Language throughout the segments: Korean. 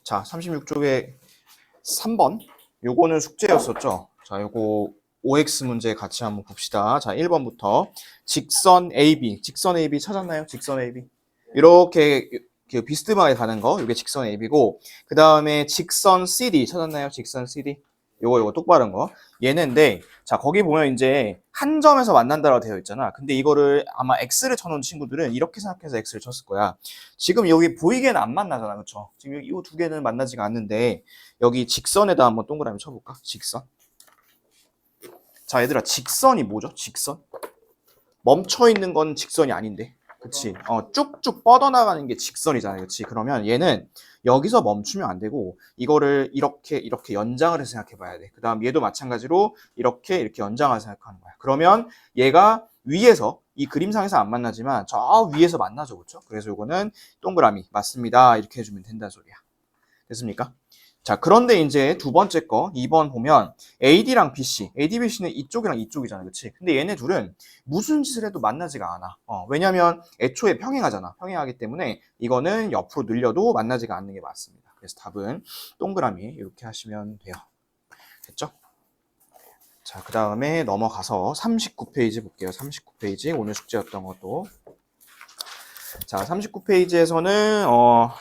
자, 36쪽에 3번. 요거는 숙제였었죠. 자, 요거 OX 문제 같이 한번 봅시다. 자, 1번부터 직선 AB. 직선 AB 찾았나요? 직선 AB. 이렇게 비스듬하게 가는 거. 이게 직선 AB고, 그 다음에 직선 CD 찾았나요? 직선 CD. 요거 똑바른 거. 얘는데, 자, 거기 보면 이제 한 점에서 만난다라고 되어 있잖아. 근데 이거를 아마 X를 쳐놓은 친구들은 이렇게 생각해서 X를 쳤을 거야. 지금 여기 보이게는 안 만나잖아. 그쵸? 지금 이 두 개는 만나지가 않는데, 여기 직선에다 한번 동그라미 쳐볼까? 직선. 자, 얘들아, 직선이 뭐죠? 직선? 멈춰있는 건 직선이 아닌데. 그치? 쭉쭉 뻗어나가는 게 직선이잖아요. 그치? 그러면 얘는 여기서 멈추면 안 되고, 이거를 이렇게 연장을 해서 생각해 봐야 돼. 그 다음 얘도 마찬가지로 이렇게 연장을 생각하는 거야. 그러면 얘가 위에서, 이 그림상에서 안 만나지만 저 위에서 만나죠. 그쵸? 그래서 이거는 동그라미 맞습니다. 이렇게 해주면 된다는 소리야. 됐습니까? 자, 그런데 이제 두 번째 거, 2번 보면 AD랑 BC. AD, BC는 이쪽이랑 이쪽이잖아. 그치? 근데 얘네 둘은 무슨 짓을 해도 만나지가 않아. 왜냐면 애초에 평행하잖아. 평행하기 때문에 이거는 옆으로 늘려도 만나지가 않는 게 맞습니다. 그래서 답은 동그라미 이렇게 하시면 돼요. 됐죠? 자, 그 다음에 넘어가서 39페이지 볼게요. 39페이지. 오늘 숙제였던 것도. 자, 39페이지에서는,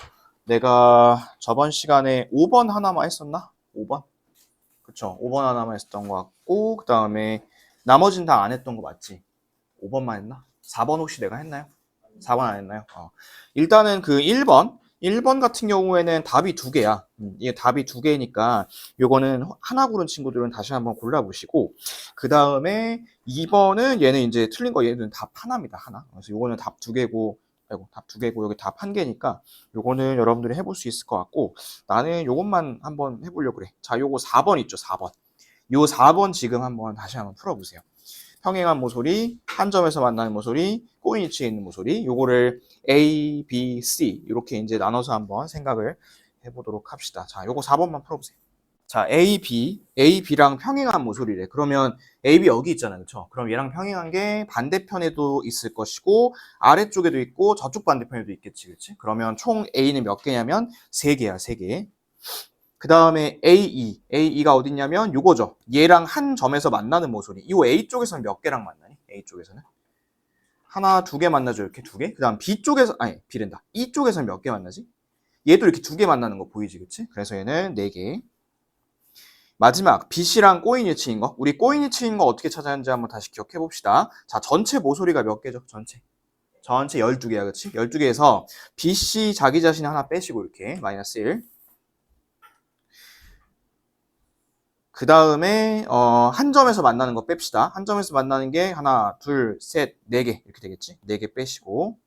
내가 저번 시간에 5번 하나만 했었나? 5번? 그쵸. 5번 하나만 했었던 것 같고, 그 다음에 나머지는 다 안 했던 거 맞지? 5번만 했나? 4번 혹시 내가 했나요? 4번 안 했나요? 일단은 그 1번 같은 경우에는 답이 두 개야. 이게 답이 두 개니까 요거는 하나 고른 친구들은 다시 한번 골라보시고, 그 다음에 2번은 얘는 이제 틀린 거 얘는 답 하나입니다. 하나. 그래서 요거는 답 두 개고, 답 두 개고 여기 답 한 개니까 요거는 여러분들이 해볼 수 있을 것 같고, 나는 요것만 한번 해보려고 그래. 자, 요거 4번 있죠. 4번. 요 4번 지금 한번 다시 한번 풀어보세요. 평행한 모서리, 한 점에서 만나는 모서리, 꼬인 위치에 있는 모서리, 요거를 A, B, C 이렇게 이제 나눠서 한번 생각을 해보도록 합시다. 자, 요거 4번만 풀어보세요. 자, A, B랑 평행한 모서리래. 그러면 A, B 여기 있잖아요. 그쵸? 그럼 얘랑 평행한 게 반대편에도 있을 것이고, 아래쪽에도 있고, 저쪽 반대편에도 있겠지. 그치? 그러면 총 A는 몇 개냐면 3개야, 3개. 그 다음에 AE가 어딨냐면 요거죠. 얘랑 한 점에서 만나는 모서리. 이 A 쪽에서는 몇 개랑 만나니? A 쪽에서는? 하나, 두 개 만나죠. 이렇게 두 개. 그 다음 B 쪽에서, 아니, B랜다. E 쪽에서는 몇 개 만나지? 얘도 이렇게 두 개 만나는 거 보이지, 그치? 그래서 얘는 4개. 마지막 BC랑 꼬인 위치인 거. 우리 꼬인 위치인 거 어떻게 찾았는지 한번 다시 기억해 봅시다. 자, 전체 모서리가 몇 개죠? 전체 12개야, 그치? 12개에서 BC 자기 자신 하나 빼시고 이렇게 마이너스 1. 그 다음에 한 점에서 만나는 거 뺍시다. 한 점에서 만나는 게 하나, 둘, 셋, 4개 이렇게 되겠지? 4개 빼시고,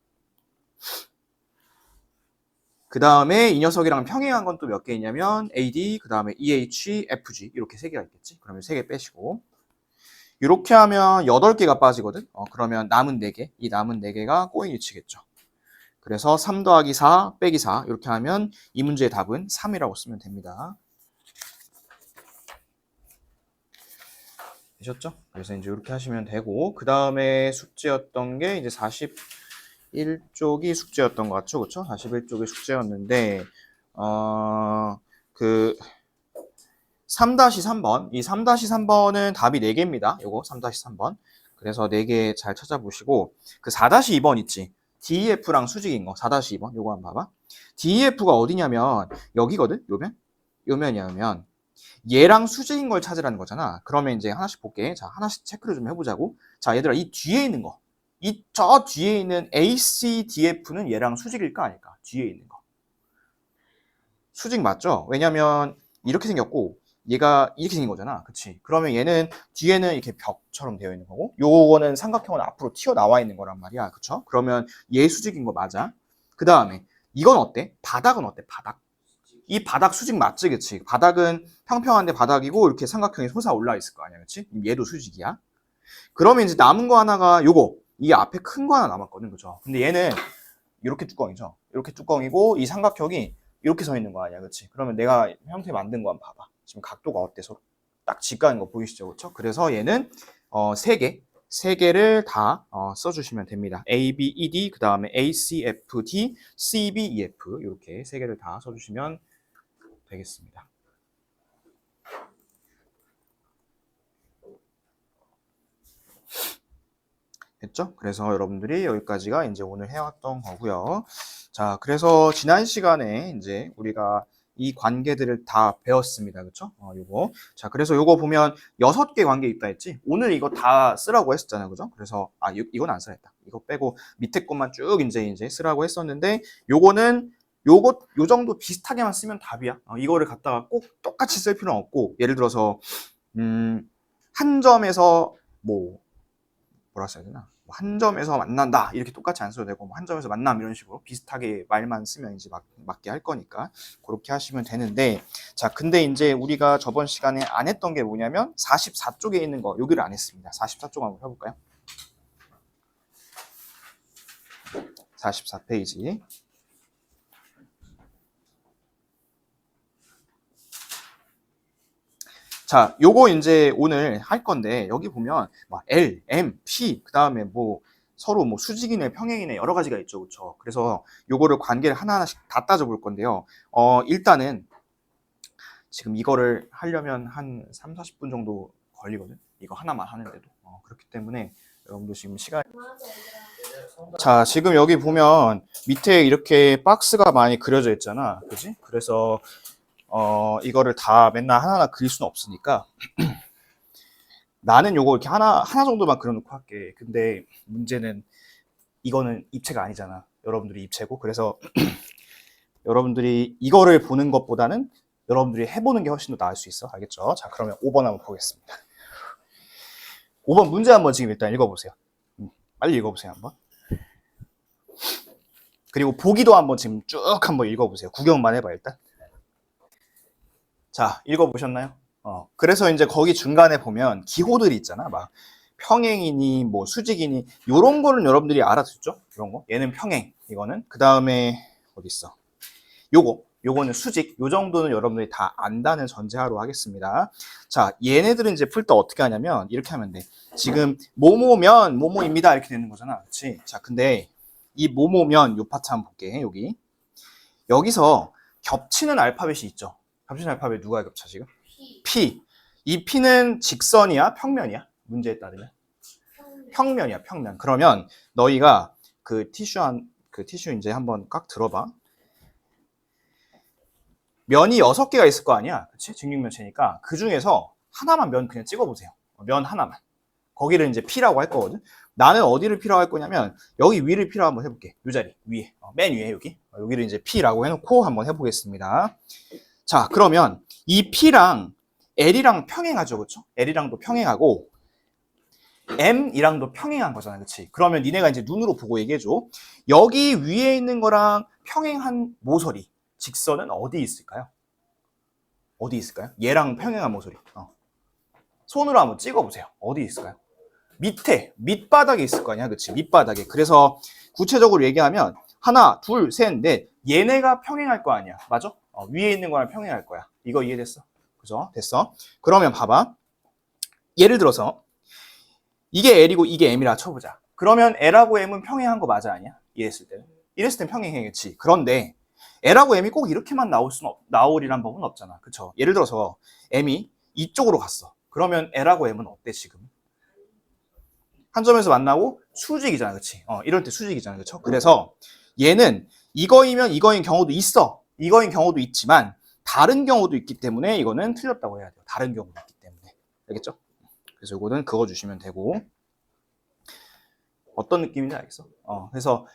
그 다음에 이 녀석이랑 평행한 건 또 몇 개 있냐면 AD, 그 다음에 EH, FG 이렇게 3개가 있겠지? 그러면 3개 빼시고, 이렇게 하면 8개가 빠지거든? 그러면 남은 4개, 이 남은 4개가 꼬인 위치겠죠. 그래서 3 더하기 4 빼기 4 이렇게 하면 이 문제의 답은 3이라고 쓰면 됩니다. 되셨죠? 그래서 이제 이렇게 하시면 되고, 그 다음에 숙제였던 게 이제 41쪽이 숙제였던 것 같죠? 그쵸? 41쪽이 숙제였는데, 그 3-3번, 이 3-3번은 답이 4개입니다. 요거 3-3번. 그래서 4개 잘 찾아보시고, 그 4-2번 있지? DEF랑 수직인 거, 4-2번. 요거 한번 봐봐. DEF가 어디냐면, 여기거든? 요면이면, 얘랑 수직인 걸 찾으라는 거잖아. 그러면 이제 하나씩 볼게. 자, 하나씩 체크를 좀 해보자고. 자, 얘들아, 이 뒤에 있는 거. 저 뒤에 있는 ACDF는 얘랑 수직일까 아닐까? 뒤에 있는 거. 수직 맞죠? 왜냐면 이렇게 생겼고 얘가 이렇게 생긴 거잖아. 그치? 그러면 얘는 뒤에는 이렇게 벽처럼 되어 있는 거고 요거는 삼각형은 앞으로 튀어나와 있는 거란 말이야. 그쵸? 그러면 얘 수직인 거 맞아. 그 다음에 이건 어때? 바닥은 어때? 바닥. 이 바닥 수직 맞지, 그치? 바닥은 평평한데 바닥이고 이렇게 삼각형이 솟아 올라 있을 거 아니야, 그치? 얘도 수직이야. 그러면 이제 남은 거 하나가 요거, 이 앞에 큰 거 하나 남았거든, 그죠? 근데 얘는 이렇게 뚜껑이죠. 이렇게 뚜껑이고 이 삼각형이 이렇게 서 있는 거 아니야, 그치? 그러면 내가 형태 만든 거 한번 봐봐. 지금 각도가 어때 서로? 딱 직각인 거 보이시죠, 그렇죠? 그래서 얘는 3개를 다 써주시면 됩니다. A, B, E, D, 그 다음에 A, C, F, D, C, B, E, F 이렇게 3개를 다 써주시면 되겠습니다. 됐죠? 그래서 여러분들이 여기까지가 이제 오늘 해왔던 거고요. 자, 그래서 지난 시간에 이제 우리가 이 관계들을 다 배웠습니다. 그쵸? 요거. 자, 그래서 요거 보면 6개 관계 있다 했지? 오늘 이거 다 쓰라고 했었잖아요. 그죠? 그래서, 이건 안 쓰라 했다. 이거 빼고 밑에 것만 쭉 이제 쓰라고 했었는데, 요거는 요 정도 비슷하게만 쓰면 답이야. 이거를 갖다가 꼭 똑같이 쓸 필요는 없고, 예를 들어서, 한 점에서 뭐라 써야 되나? 한 점에서 만난다 이렇게 똑같이 안 써도 되고 한 점에서 만남 이런 식으로 비슷하게 말만 쓰면 이제 맞게 할 거니까 그렇게 하시면 되는데, 자 근데 이제 우리가 저번 시간에 안 했던 게 뭐냐면 44쪽에 있는 거 여기를 안 했습니다. 44쪽 한번 해볼까요? 44페이지. 자, 요거 이제 오늘 할 건데 여기 보면 막 L, M, P 그 다음에 서로 수직이네 평행이네 여러 가지가 있죠, 그렇죠? 그래서 요거를 관계를 하나하나씩 다 따져볼 건데요. 일단은 지금 이거를 하려면 한 3, 40분 정도 걸리거든. 이거 하나만 하는데도. 그렇기 때문에 여러분도 지금 자, 지금 여기 보면 밑에 이렇게 박스가 많이 그려져 있잖아, 그지? 그래서 이거를 다 맨날 하나하나 그릴 수는 없으니까 나는 요거 이렇게 하나 정도만 그려놓고 할게. 근데 문제는 이거는 입체가 아니잖아. 여러분들이 입체고. 그래서 여러분들이 이거를 보는 것보다는 여러분들이 해보는 게 훨씬 더 나을 수 있어. 알겠죠? 자, 그러면 5번 한번 보겠습니다. 5번 문제 한번 지금 일단 읽어보세요. 빨리 읽어보세요, 한번. 그리고 보기도 한번 지금 쭉 한번 읽어보세요. 구경만 해봐, 일단. 자, 읽어보셨나요? 그래서 이제 거기 중간에 보면 기호들이 있잖아. 막 평행이니 수직이니 요런 거는 여러분들이 알아듣죠? 이런 거. 얘는 평행, 이거는. 그 다음에 어디 있어? 요거는 수직. 요 정도는 여러분들이 다 안다는 전제하로 하겠습니다. 자, 얘네들은 이제 풀 때 어떻게 하냐면 이렇게 하면 돼. 지금 뭐뭐면 뭐뭐입니다 이렇게 되는 거잖아. 그렇지? 자, 근데 이 뭐뭐면 요 파트 한번 볼게. 여기서 겹치는 알파벳이 있죠. 겹치는 알파벳 누가 겹쳐 지금? P. 이 P는 직선이야? 평면이야? 문제에 따르면? 평면이야, 평면. 그러면 너희가 그 티슈 이제 한번 꽉 들어봐. 면이 6개가 있을 거 아니야? 그치? 직육면체니까. 그 중에서 하나만 면 그냥 찍어보세요. 면 하나만. 거기를 이제 P라고 할 거거든? 나는 어디를 P라고 할 거냐면, 여기 위를 P라고 한번 해볼게. 요 자리, 위에. 맨 위에, 여기. 여기를 이제 P라고 해놓고 한번 해보겠습니다. 자, 그러면 이 P랑 L이랑 평행하죠, 그쵸? L이랑도 평행하고, M이랑도 평행한 거잖아, 그치? 그러면 니네가 이제 눈으로 보고 얘기해줘. 여기 위에 있는 거랑 평행한 모서리, 직선은 어디 있을까요? 어디 있을까요? 얘랑 평행한 모서리. 손으로 한번 찍어보세요. 어디 있을까요? 밑바닥에 있을 거 아니야, 그치? 밑바닥에. 그래서 구체적으로 얘기하면 하나, 둘, 셋, 넷. 얘네가 평행할 거 아니야, 맞아? 위에 있는 거랑 평행할 거야. 이거 이해됐어? 그죠? 됐어? 그러면 봐봐. 예를 들어서 이게 L이고 이게 M이라 쳐보자. 그러면 L하고 M은 평행한 거 맞아, 아니야? 이랬을 때는. 이랬을 땐 평행이겠지. 그런데 L하고 M이 꼭 이렇게만 나오리란 법은 없잖아. 그쵸? 예를 들어서 M이 이쪽으로 갔어. 그러면 L하고 M은 어때, 지금? 한 점에서 만나고 수직이잖아, 그치? 이럴 때 수직이잖아, 그쵸? 그래서 얘는 이거이면 이거인 경우도 있어. 이거인 경우도 있지만 다른 경우도 있기 때문에 이거는 틀렸다고 해야 돼요. 다른 경우도 있기 때문에. 알겠죠? 그래서 이거는 그거 주시면 되고. 어떤 느낌인지 알겠어? 그래서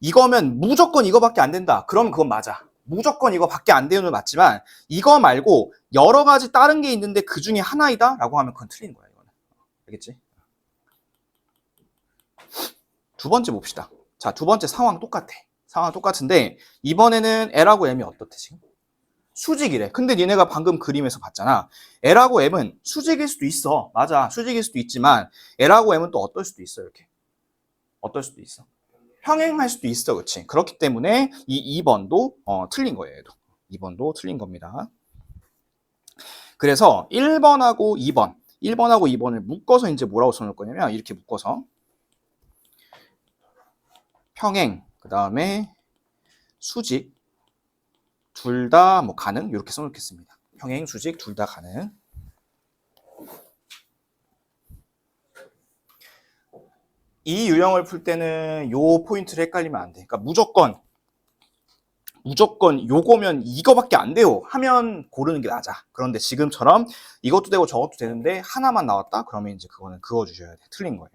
이거면 무조건 이거밖에 안 된다. 그럼 그건 맞아. 무조건 이거밖에 안 되는 건 맞지만 이거 말고 여러 가지 다른 게 있는데 그 중에 하나이다 라고 하면 그건 틀린 거야, 이거는. 알겠지? 두 번째 봅시다. 자, 두 번째 상황 똑같아. 상황 똑같은데 이번에는 L하고 M이 어떻대, 지금? 수직이래. 근데 니네가 방금 그림에서 봤잖아. L하고 M은 수직일 수도 있어. 맞아. 수직일 수도 있지만 L하고 M은 또 어떨 수도 있어, 이렇게. 어떨 수도 있어. 평행할 수도 있어, 그치? 그렇기 때문에 이 2번도 틀린 거예요, 얘도. 2번도 틀린 겁니다. 그래서 1번하고 2번을 묶어서 이제 뭐라고 써놓을 거냐면 이렇게 묶어서 평행, 그 다음에 수직, 둘 다 뭐 가능 이렇게 써놓겠습니다. 평행 수직 둘 다 가능. 이 유형을 풀 때는 요 포인트를 헷갈리면 안 돼. 그러니까 무조건 요거면 이거밖에 안 돼요 하면 고르는 게 맞아. 그런데 지금처럼 이것도 되고 저것도 되는데 하나만 나왔다? 그러면 이제 그거는 그어주셔야 돼. 틀린 거예요.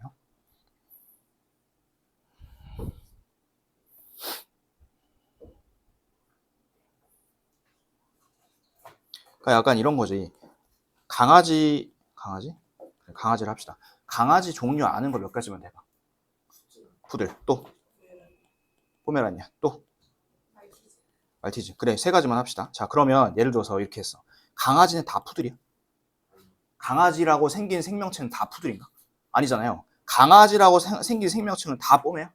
그러니까 약간 이런 거지. 강아지를 합시다. 강아지 종류 아는 거 몇 가지만 해봐. 푸들, 또 포메라니안, 또 말티즈. 그래, 세 가지만 합시다. 자, 그러면 예를 들어서 이렇게 했어. 강아지는 다 푸들이야? 강아지라고 생긴 생명체는 다 푸들인가? 아니잖아요. 강아지라고 생긴 생명체는 다 뽀매야?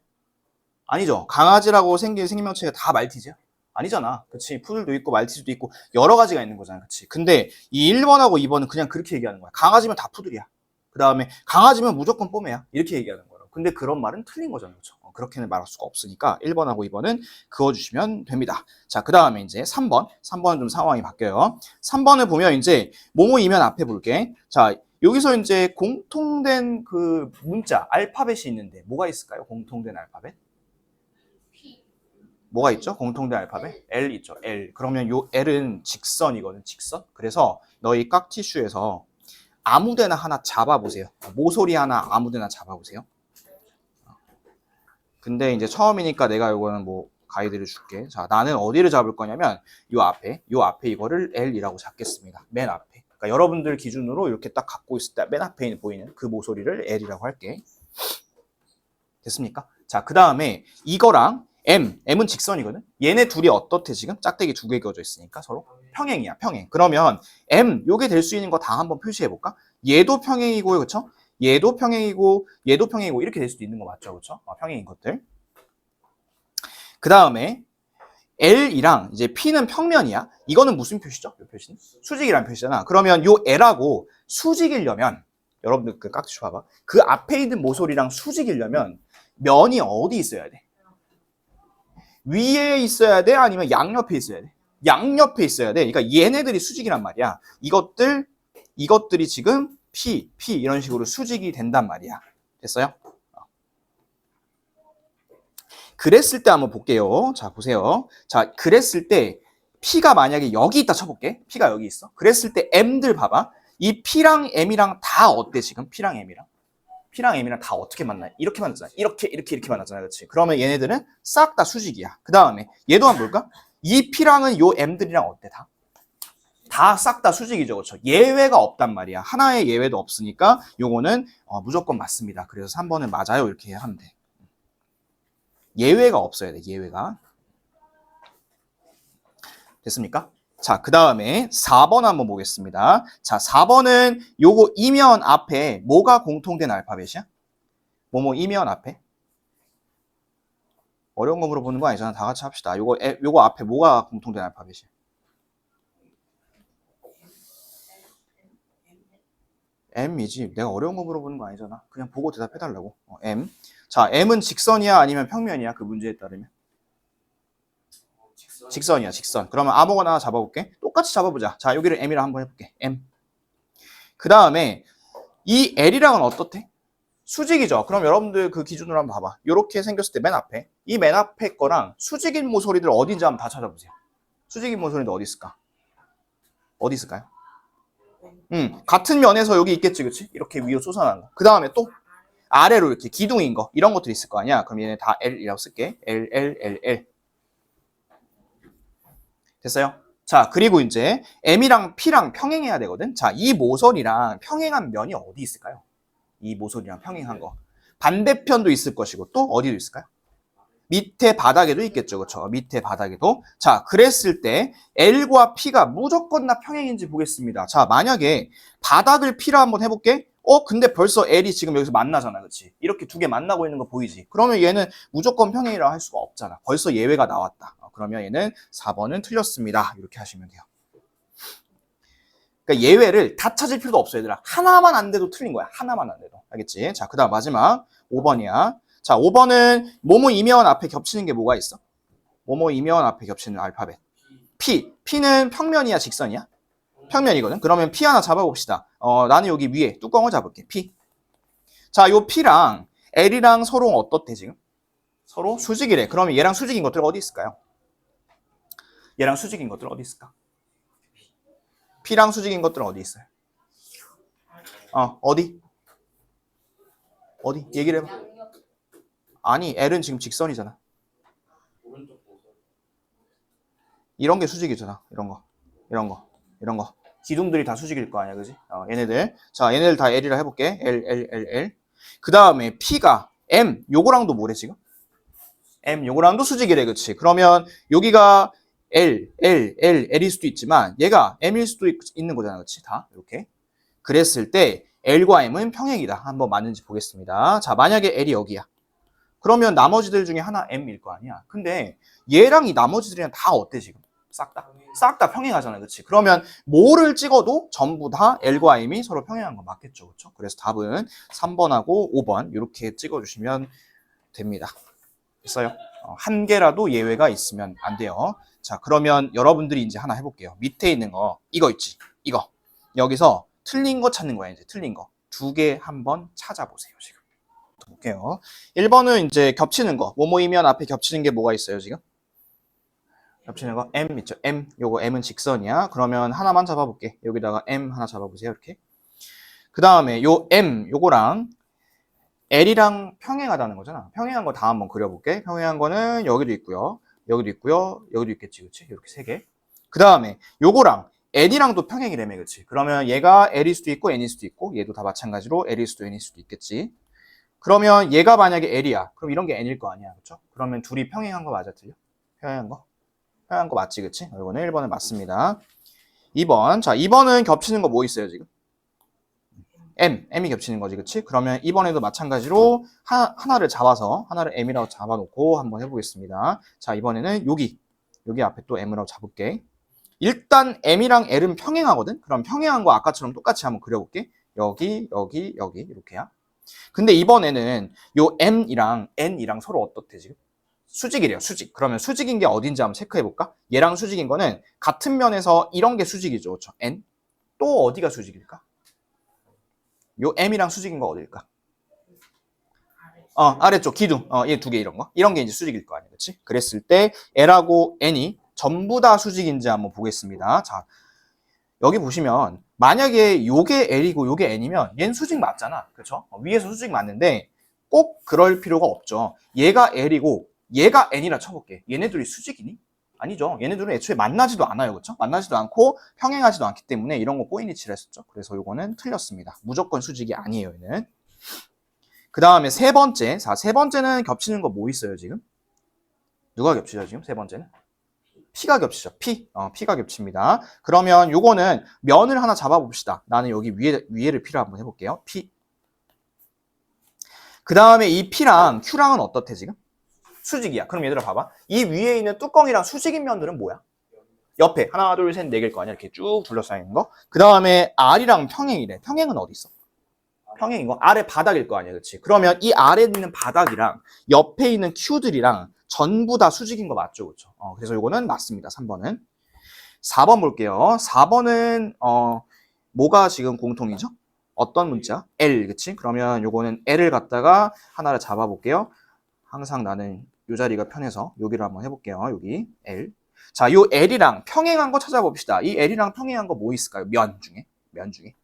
아니죠. 강아지라고 생긴 생명체가 다 말티즈야? 아니잖아. 그치? 푸들도 있고 말티즈도 있고 여러 가지가 있는 거잖아. 그치? 근데 이 1번하고 2번은 그냥 그렇게 얘기하는 거야. 강아지면 다 푸들이야. 그 다음에 강아지면 무조건 뽀매야. 이렇게 얘기하는 거야. 근데 그런 말은 틀린 거잖아요. 그렇죠? 그렇게는 말할 수가 없으니까 1번하고 2번은 그어주시면 됩니다. 자, 그 다음에 이제 3번. 3번은 좀 상황이 바뀌어요. 3번을 보면 이제 뭐뭐이면 앞에 볼게. 자, 여기서 이제 공통된 그 문자, 알파벳이 있는데 뭐가 있을까요? 공통된 알파벳? 뭐가 있죠? 공통된 알파벳? L 있죠. L. 그러면 요 L은 직선이거든. 직선. 그래서 너희 깍티슈에서 아무데나 하나 잡아보세요. 모서리 하나 아무데나 잡아보세요. 근데 이제 처음이니까 내가 이거는 뭐 가이드를 줄게. 자, 나는 어디를 잡을 거냐면 요 앞에 이거를 L이라고 잡겠습니다. 맨 앞에. 그러니까 여러분들 기준으로 이렇게 딱 갖고 있을 때 맨 앞에 보이는 그 모서리를 L이라고 할게. 됐습니까? 자, 그 다음에 이거랑 M은 직선이거든. 얘네 둘이 어떻대 지금? 짝대기 두 개 그어져 있으니까 서로 평행이야, 평행. 그러면 요게 될 수 있는 거 다 한번 표시해 볼까? 얘도 평행이고, 그렇죠? 얘도 평행이고 이렇게 될 수도 있는 거 맞죠, 그렇죠? 평행인 것들. 그 다음에 L이랑 이제 P는 평면이야. 이거는 무슨 표시죠? 이 표시는 수직이라는 표시잖아. 그러면 요 L하고 수직이려면 여러분들 그 깍지 봐봐. 그 앞에 있는 모서리랑 수직이려면 면이 어디 있어야 돼? 위에 있어야 돼? 아니면 양옆에 있어야 돼? 양옆에 있어야 돼. 그러니까 얘네들이 수직이란 말이야. 이것들이 지금 P 이런 식으로 수직이 된단 말이야. 됐어요? 그랬을 때 한번 볼게요. 자, 보세요. 자, 그랬을 때 P가 만약에 여기 있다 쳐볼게. P가 여기 있어. 그랬을 때 M들 봐봐. 이 P랑 M이랑 다 어때 지금? P랑 M이랑 다 어떻게 만나요? 이렇게 만나잖아. 이렇게 만나잖아. 그렇지? 그러면 얘네들은 싹 다 수직이야. 그 다음에 얘도 한번 볼까? 이 P랑은 요 M들이랑 어때? 다 싹 다 수직이죠. 그렇죠? 예외가 없단 말이야. 하나의 예외도 없으니까 요거는 무조건 맞습니다. 그래서 3번은 맞아요. 이렇게 하면 돼. 예외가 없어야 돼. 예외가. 됐습니까? 자, 그 다음에 4번 한번 보겠습니다. 자, 4번은 요거 이면 앞에 뭐가 공통된 알파벳이야? 뭐뭐 이면 앞에? 어려운 거 물어보는 거 아니잖아. 다 같이 합시다. 요거 앞에 뭐가 공통된 알파벳이야? M이지. 내가 어려운 거 물어보는 거 아니잖아. 그냥 보고 대답해달라고. M. 자, M은 직선이야? 아니면 평면이야? 그 문제에 따르면. 직선이야, 직선. 그러면 아무거나 하나 잡아볼게. 똑같이 잡아보자. 자, 여기를 M이랑 한번 해볼게. M. 그 다음에 이 L이랑은 어떻대? 수직이죠. 그럼 여러분들 그 기준으로 한번 봐봐. 이렇게 생겼을 때 맨 앞에. 이 맨 앞에 거랑 수직인 모서리들 어딘지 한번 다 찾아보세요. 수직인 모서리들 어디 있을까? 어디 있을까요? 같은 면에서 여기 있겠지, 그치? 이렇게 위로 솟아나는 거. 그 다음에 또 아래로 이렇게 기둥인 거. 이런 것들이 있을 거 아니야. 그럼 얘네 다 L이라고 쓸게. L. 됐어요? 자, 그리고 이제 M이랑 P랑 평행해야 되거든. 자, 이 모서리랑 평행한 면이 어디 있을까요? 이 모서리랑 평행한 거. 반대편도 있을 것이고 또 어디도 있을까요? 밑에 바닥에도 있겠죠. 그렇죠? 밑에 바닥에도. 자, 그랬을 때 L과 P가 무조건 다 평행인지 보겠습니다. 자, 만약에 바닥을 P라 한번 해볼게. 근데 벌써 L이 지금 여기서 만나잖아. 그렇지? 이렇게 두 개 만나고 있는 거 보이지? 그러면 얘는 무조건 평행이라고 할 수가 없잖아. 벌써 예외가 나왔다. 그러면 얘는 4번은 틀렸습니다. 이렇게 하시면 돼요. 그러니까 예외를 다 찾을 필요도 없어, 얘들아. 하나만 안 돼도 틀린 거야. 하나만 안 돼도. 알겠지? 자, 그 다음 마지막 5번이야. 자, 5번은 뭐뭐 이면 앞에 겹치는 게 뭐가 있어? 뭐뭐 이면 앞에 겹치는 알파벳. P는 평면이야, 직선이야? 평면이거든. 그러면 P 하나 잡아봅시다. 나는 여기 위에 뚜껑을 잡을게. P. 자, 요 P랑 L이랑 서로 어떻대, 지금? 서로 수직이래. 그러면 얘랑 수직인 것들 어디 있을까요? 얘랑 수직인 것들 어디 있을까? P랑 수직인 것들은 어디 있어요? 어디? 어디? 얘기를 해봐. 아니, L은 지금 직선이잖아. 이런 게 수직이잖아. 이런 거. 이런 거. 이런 거. 기둥들이 다 수직일 거 아니야, 그지? 얘네들. 자, 얘네들 다 L이라 해볼게. L. 그 다음에 P가 M. 요거랑도 뭐래, 지금? M. 요거랑도 수직이래, 그치? 그러면 여기가 L일 수도 있지만 얘가 M일 수도 있는 거잖아, 그치? 다. 이렇게. 그랬을 때 L과 M은 평행이다. 한번 맞는지 보겠습니다. 자, 만약에 L이 여기야. 그러면 나머지들 중에 하나 M일 거 아니야. 근데 얘랑 이 나머지들이랑 다 어때, 지금? 싹 다? 싹 다 평행하잖아요. 그치? 그러면 뭐를 찍어도 전부 다 L과 M이 서로 평행한 거 맞겠죠. 그쵸? 그래서 답은 3번하고 5번 이렇게 찍어주시면 됩니다. 됐어요? 한 개라도 예외가 있으면 안 돼요. 자, 그러면 여러분들이 이제 하나 해볼게요. 밑에 있는 거, 이거 있지? 이거. 여기서 틀린 거 찾는 거야, 이제 틀린 거. 2개 한번 찾아보세요, 지금. 볼게요. 1번은 이제 겹치는 거. 뭐뭐이면 앞에 겹치는 게 뭐가 있어요, 지금? 겹치는 거 M 있죠? M. 요거 M은 직선이야. 그러면 하나만 잡아볼게. 여기다가 M 하나 잡아보세요. 이렇게. 그 다음에 요 M, 요거랑 L이랑 평행하다는 거잖아. 평행한 거 다 한번 그려볼게. 평행한 거는 여기도 있고요. 여기도 있고요. 여기도 있겠지. 그치? 이렇게 3개. 그 다음에 요거랑 N이랑도 평행이라며. 그치? 그러면 얘가 L일 수도 있고 N일 수도 있고 얘도 다 마찬가지로 L일 수도 N일 수도 있겠지. 그러면 얘가 만약에 L이야. 그럼 이런 게 N일 거 아니야. 그쵸? 그러면 둘이 평행한 거 맞아, 틀려? 평행한 거? 평행한 거 맞지, 그치? 이거는 1번은 맞습니다. 2번. 자, 2번은 겹치는 거 뭐 있어요, 지금? M이 겹치는 거지, 그치? 그러면 2번에도 마찬가지로 하나를 잡아서, 하나를 M이라고 잡아놓고 한번 해보겠습니다. 자, 이번에는 여기 앞에 또 M이라고 잡을게. 일단 M이랑 L은 평행하거든? 그럼 평행한 거 아까처럼 똑같이 한번 그려볼게. 여기, 이렇게야. 근데 이번에는 요 M이랑 N이랑 서로 어떻대, 지금? 수직이래요, 수직. 그러면 수직인 게 어딘지 한번 체크해볼까? 얘랑 수직인 거는 같은 면에서 이런 게 수직이죠, 그렇죠? N? 또 어디가 수직일까? 요 M이랑 수직인 거 어딜까? 아래쪽 기둥. 얘 2개 이런 거. 이런 게 이제 수직일 거 아니야, 그렇지? 그랬을 때 L하고 N이 전부 다 수직인지 한번 보겠습니다. 자, 여기 보시면 만약에 요게 L이고 요게 N이면 얘는 수직 맞잖아, 그렇죠? 위에서 수직 맞는데 꼭 그럴 필요가 없죠. 얘가 L이고 얘가 N이라 쳐볼게. 얘네들이 수직이니? 아니죠. 얘네들은 애초에 만나지도 않아요. 그렇죠? 만나지도 않고 평행하지도 않기 때문에 이런 거 꼬이니치를 했었죠. 그래서 이거는 틀렸습니다. 무조건 수직이 아니에요, 얘는. 그 다음에 세 번째. 자, 세 번째는 겹치는 거 뭐 있어요, 지금? 누가 겹치죠, 지금? 세 번째는? P가 겹치죠. P가 겹칩니다. 그러면 요거는 면을 하나 잡아봅시다. 나는 여기 위에를 P로 한번 해볼게요. P. 그 다음에 이 P랑 Q랑은 어떻대, 지금? 수직이야. 그럼 얘들아 봐봐. 이 위에 있는 뚜껑이랑 수직인 면들은 뭐야? 옆에 하나, 둘, 셋, 네 개일 거 아니야? 이렇게 쭉 둘러싸여 있는 거. 그 다음에 R이랑 평행이래. 평행은 어디 있어? 평행인 거 아래 바닥일 거 아니야, 그렇지? 그러면 이 아래에 있는 바닥이랑 옆에 있는 Q들이랑 전부 다 수직인 거 맞죠, 그렇죠? 그래서 이거는 맞습니다. 3번은. 4번 볼게요. 4번은 뭐가 지금 공통이죠? 어떤 문자? L, 그치? 그러면 요거는 L을 갖다가 하나를 잡아볼게요. 항상 나는 요 자리가 편해서 여기를 한번 해볼게요. 여기 L. 자, 요 L이랑 평행한 거 찾아봅시다. 이 L이랑 평행한 거 뭐 있을까요? 면 중에.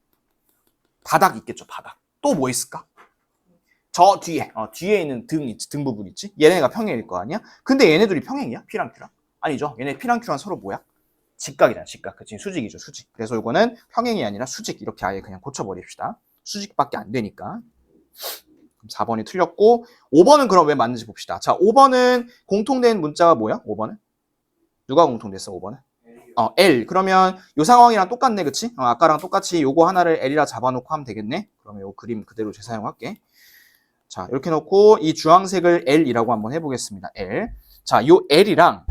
바닥 있겠죠, 바닥. 또 뭐 있을까? 저 뒤에 있는 등 부분 있지? 얘네가 평행일 거 아니야? 근데 얘네들이 평행이야? P랑 Q랑? 아니죠. 얘네 P랑 Q랑 서로 뭐야? 직각이잖아, 직각. 그치? 수직이죠, 수직. 그래서 이거는 평행이 아니라 수직. 이렇게 아예 그냥 고쳐버립시다. 수직밖에 안 되니까. 4번이 틀렸고 5번은 그럼 왜 맞는지 봅시다. 자, 5번은 공통된 문자가 뭐야? 5번은? 누가 공통됐어, 5번은? L. 그러면 요 상황이랑 똑같네, 그치? 아까랑 똑같이 요거 하나를 L이라 잡아놓고 하면 되겠네? 그러면 요 그림 그대로 재사용할게. 자, 이렇게 놓고 이 주황색을 L이라고 한번 해보겠습니다. L. 자, 요 L이랑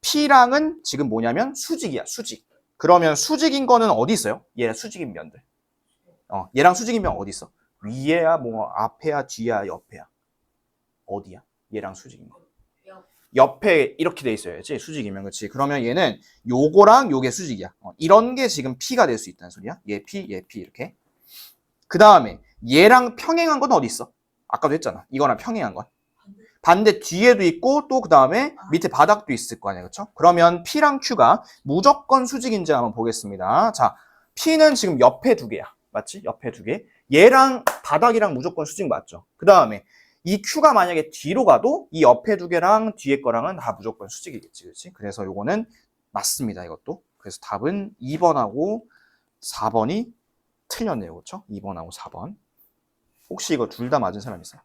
P랑은 지금 뭐냐면 수직이야, 수직. 그러면 수직인 거는 어디 있어요? 얘랑 수직인 면들. 얘랑 수직인 면 어디 있어? 위에야, 뭐 앞에야, 뒤야, 옆에야? 어디야? 얘랑 수직인 거. 옆에 이렇게 돼 있어야지 수직이면 그렇지. 그러면 얘는 요거랑 요게 수직이야. 이런 게 지금 P가 될 수 있다는 소리야. 얘 P, 얘 P 이렇게. 그 다음에 얘랑 평행한 건 어디 있어? 아까도 했잖아. 이거랑 평행한 건. 반대 뒤에도 있고 또 그 다음에 밑에 바닥도 있을 거 아니야. 그렇죠? 그러면 P랑 Q가 무조건 수직인지 한번 보겠습니다. 자, P는 지금 옆에 두 개야. 맞지? 옆에 두 개. 얘랑 바닥이랑 무조건 수직 맞죠? 그 다음에 이 Q가 만약에 뒤로 가도 이 옆에 두 개랑 뒤에 거랑은 다 무조건 수직이겠지. 그렇지? 그래서 요거는 맞습니다. 이것도. 그래서 답은 2번하고 4번이 틀렸네요. 그렇죠? 2번하고 4번. 혹시 이거 둘 다 맞은 사람 있어요?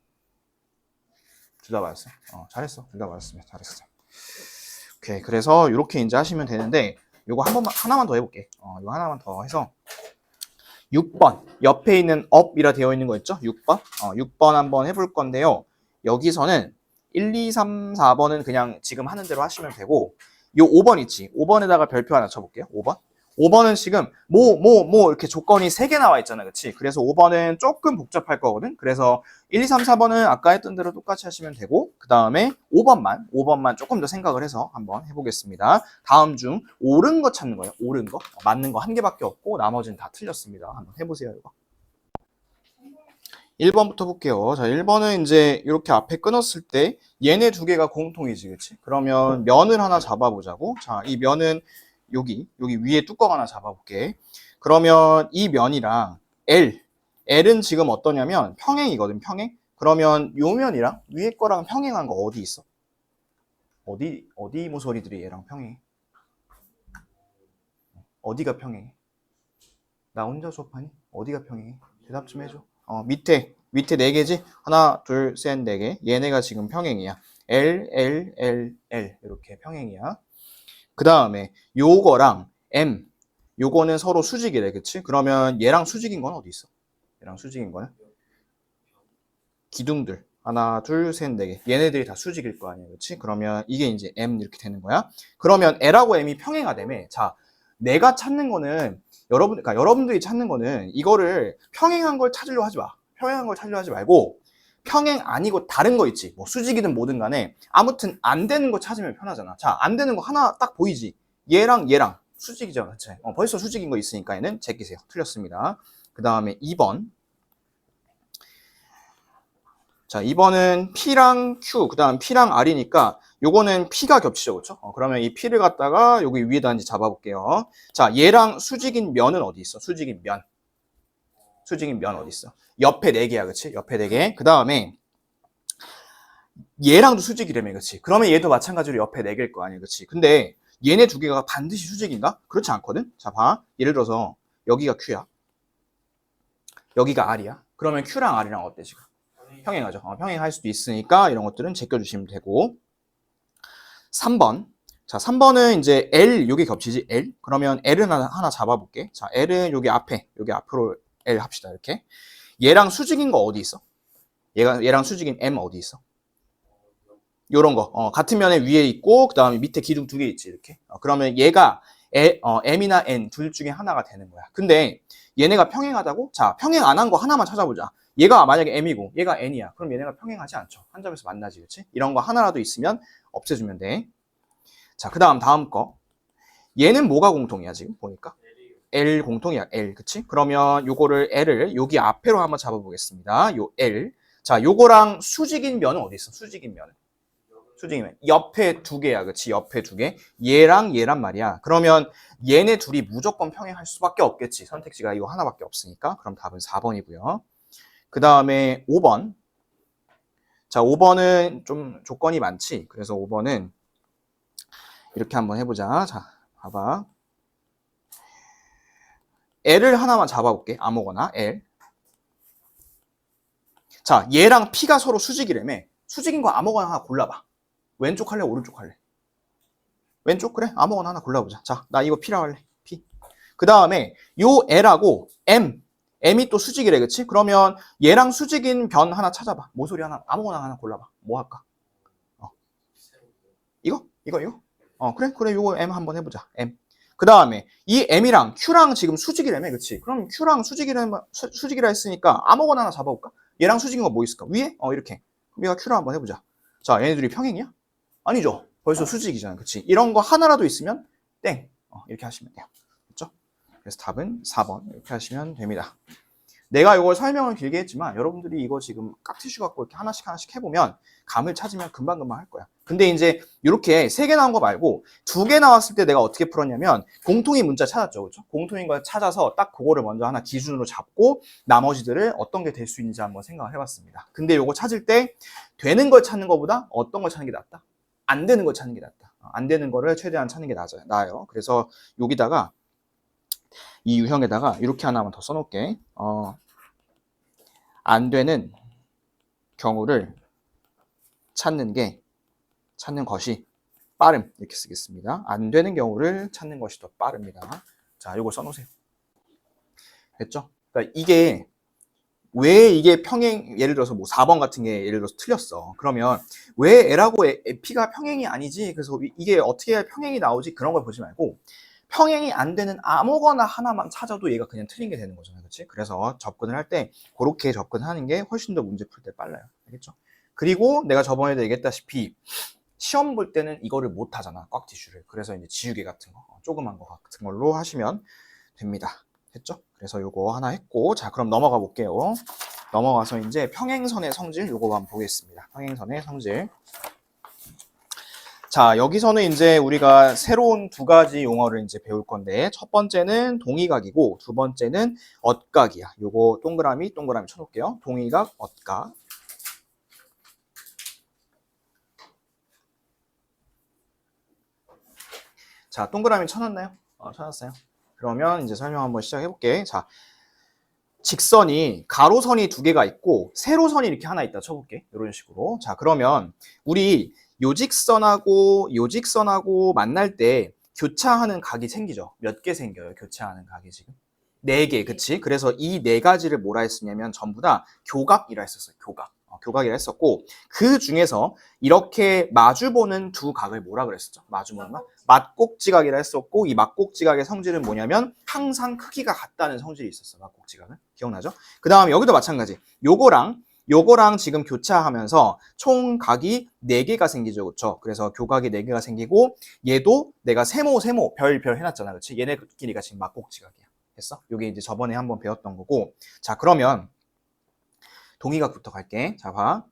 둘 다 맞았어요. 잘했어. 둘 다 맞았으면 잘했어. 오케이. 그래서 이렇게 이제 하시면 되는데 요거 한 번만 하나만 더 해볼게. 이거 하나만 더 해서 6번 옆에 있는 up이라 되어 있는 거 있죠? 6번 6번 한번 해볼 건데요. 여기서는 1, 2, 3, 4번은 그냥 지금 하는 대로 하시면 되고 요 5번 있지? 5번에다가 별표 하나 쳐볼게요. 5번 5번은 지금 뭐 이렇게 조건이 3개 나와 있잖아. 그치? 그래서 5번은 조금 복잡할 거거든. 그래서 1, 2, 3, 4번은 아까 했던 대로 똑같이 하시면 되고 그 다음에 5번만 조금 더 생각을 해서 한번 해보겠습니다. 다음 중 옳은 거 찾는 거예요. 옳은 거. 맞는 거 한 개밖에 없고 나머지는 다 틀렸습니다. 한번 해보세요. 이거. 1번부터 볼게요. 자, 1번은 이제 이렇게 앞에 끊었을 때 얘네 두 개가 공통이지. 그치? 그러면 면을 하나 잡아보자고. 자, 이 면은 여기 위에 뚜껑 하나 잡아볼게. 그러면 이 면이랑 L은 지금 어떠냐면 평행이거든, 평행. 그러면 요 면이랑 위에 거랑 평행한 거 어디 있어? 어디 모서리들이 얘랑 평행해? 어디가 평행해? 나 혼자 수업하니? 어디가 평행해? 대답 좀 해줘. 밑에 4개지? 하나, 둘, 셋, 4개. 얘네가 지금 평행이야. L 이렇게 평행이야. 그 다음에 요거랑 M 요거는 서로 수직이래. 그치? 그러면 얘랑 수직인 건 어디 있어? 얘랑 수직인 거는? 기둥들 하나 둘 셋 4개 얘네들이 다 수직일 거 아니야. 그치? 그러면 이게 이제 M 이렇게 되는 거야. 그러면 L하고 M이 평행하다며. 자, 내가 찾는 거는 그러니까 여러분들이 찾는 거는 이거를 평행한 걸 찾으려 하지 마. 평행한 걸 찾으려 하지 말고 평행 아니고 다른 거 있지. 뭐 수직이든 뭐든 간에 아무튼 안 되는 거 찾으면 편하잖아. 자, 안 되는 거 하나 딱 보이지. 얘랑 수직이죠. 그치? 벌써 수직인 거 있으니까 얘는 제끼세요. 틀렸습니다. 그 다음에 2번. 자, 2번은 P랑 Q, 그 다음 P랑 R이니까 요거는 P가 겹치죠. 그렇죠? 그러면 이 P를 갖다가 여기 위에다 이제 잡아볼게요. 자, 얘랑 수직인 면은 어디 있어? 수직인 면 어디 있어? 옆에 4개야. 그치? 옆에 4개. 그 다음에 얘랑도 수직이라며. 그치? 그러면 얘도 마찬가지로 옆에 4개일 거 아니야. 그치? 근데 얘네 두 개가 반드시 수직인가? 그렇지 않거든? 자, 봐. 예를 들어서 여기가 Q야. 여기가 R이야. 그러면 Q랑 R이랑 어때 지금? 평행하죠. 평행할 수도 있으니까 이런 것들은 제껴주시면 되고. 3번. 자, 3번은 이제 L, 요게 겹치지? L. 그러면 L은 하나 잡아볼게. 자, L은 여기 앞으로 L 합시다. 이렇게. 얘랑 수직인 거 어디 있어? 얘랑 수직인 M 어디 있어? 요런 거. 같은 면에 위에 있고, 그 다음에 밑에 기둥 2개 있지. 이렇게. 그러면 얘가 M이나 N 둘 중에 하나가 되는 거야. 근데 얘네가 평행하다고? 자, 평행 안 한 거 하나만 찾아보자. 얘가 만약에 M이고 얘가 N이야. 그럼 얘네가 평행하지 않죠. 한 점에서 만나지. 그치? 이런 거 하나라도 있으면 없애주면 돼. 자, 그 다음 거. 얘는 뭐가 공통이야, 지금 보니까? L 공통이야, L. 그치? 그러면 요거를 L을 여기 앞에로 한번 잡아보겠습니다. 요 L. 자, 요거랑 수직인 면은 어디 있어? 수직인 면은. 옆에 2개야. 그치? 옆에 2개. 얘랑 말이야. 그러면 얘네 둘이 무조건 평행할 수밖에 없겠지. 선택지가 이거 하나밖에 없으니까. 그럼 답은 4번이고요. 그 다음에 5번. 자, 5번은 좀 조건이 많지. 그래서 5번은 이렇게 한번 해보자. 자, 봐봐. L을 하나만 잡아볼게. 아무거나 L. 자, 얘랑 P가 서로 수직이라며. 수직인 거 아무거나 하나 골라봐. 왼쪽 할래? 오른쪽 할래? 왼쪽? 그래? 아무거나 하나 골라보자. 자, 나 이거 P라고 할래. P. 그 다음에 요 L하고 M이 또 수직이래. 그치? 그러면 얘랑 수직인 변 하나 찾아봐. 모서리 하나, 아무거나 하나 골라봐. 뭐 할까? 이거? 그래, 요거 M 한번 해보자. M. 그 다음에 이 M이랑 Q랑 지금 수직이라며. 그치? 그럼 Q랑 수직이라 했으니까 아무거나 하나 잡아볼까? 얘랑 수직인 거 뭐 있을까? 위에? 이렇게. 그럼 얘가 Q랑 한번 해보자. 자, 얘네들이 평행이야? 아니죠. 벌써 수직이잖아요. 그치? 이런 거 하나라도 있으면 땡. 이렇게 하시면 돼요. 그렇죠? 그래서 답은 4번 이렇게 하시면 됩니다. 내가 이걸 설명을 길게 했지만 여러분들이 이거 지금 깍티슈 갖고 이렇게 하나씩 해보면 감을 찾으면 금방금방 할 거야. 근데 이제 이렇게 3개 나온 거 말고 2개 나왔을 때 내가 어떻게 풀었냐면 공통인 문자 찾았죠. 그렇죠? 공통인 걸 찾아서 딱 그거를 먼저 하나 기준으로 잡고 나머지들을 어떤 게 될 수 있는지 한번 생각을 해봤습니다. 근데 이거 찾을 때 되는 걸 찾는 것보다 어떤 걸 찾는 게 낫다? 안 되는 걸 찾는 게 낫다. 안 되는 거를 최대한 찾는 게 나아요. 그래서 여기다가 이 유형에다가 이렇게 하나만 더 써놓을게. 안 되는 경우를 찾는 것이 빠름 이렇게 쓰겠습니다. 안 되는 경우를 찾는 것이 더 빠릅니다. 자, 이거 써놓으세요. 됐죠? 그러니까 이게 왜 이게 평행, 예를 들어서 뭐 4번 같은 게 예를 들어서 틀렸어. 그러면 왜 L하고 P가 평행이 아니지? 그래서 이게 어떻게 평행이 나오지? 그런 걸 보지 말고 평행이 안 되는 아무거나 하나만 찾아도 얘가 그냥 틀린 게 되는 거잖아요. 그렇지? 그래서 접근을 할 때 그렇게 접근하는 게 훨씬 더 문제 풀 때 빨라요. 알겠죠? 그리고 내가 저번에도 얘기했다시피 시험 볼 때는 이거를 못 하잖아. 꽉티슈를. 그래서 이제 지우개 같은 거, 조그만 거 같은 걸로 하시면 됩니다. 됐죠? 그래서 요거 하나 했고, 자, 그럼 넘어가 볼게요. 넘어가서 이제 평행선의 성질 요거 한번 보겠습니다. 평행선의 성질. 자, 여기서는 이제 우리가 새로운 2가지 용어를 이제 배울 건데, 첫 번째는 동의각이고, 두 번째는 엇각이야. 요거 동그라미 쳐놓을게요. 동의각, 엇각. 자, 동그라미 쳐놨나요? 쳐놨어요. 그러면 이제 설명 한번 시작해볼게. 자, 직선이 가로선이 2개가 있고 세로선이 이렇게 하나 있다 쳐볼게. 이런 식으로. 자, 그러면 우리 요직선하고 만날 때 교차하는 각이 생기죠. 몇 개 생겨요? 교차하는 각이 지금 4개, 그치? 그래서 이 4가지를 뭐라 했었냐면 전부 다 교각이라 했었어요. 교각이라 했었고, 그 중에서 이렇게 마주보는 2각을 뭐라 그랬었죠? 마주보는 각? 맞꼭지각이라 했었고, 이 맞꼭지각의 성질은 뭐냐면 항상 크기가 같다는 성질이 있었어. 맞꼭지각은. 기억나죠? 그 다음에 여기도 마찬가지. 요거랑 지금 교차하면서 총 각이 4개가 생기죠. 그렇죠? 그래서 교각이 4개가 생기고, 얘도 내가 세모 별 해놨잖아. 그렇지? 얘네끼리가 지금 맞꼭지각이야. 됐어? 요게 이제 저번에 한번 배웠던 거고. 자, 그러면 동의각부터 갈게. 자, 봐.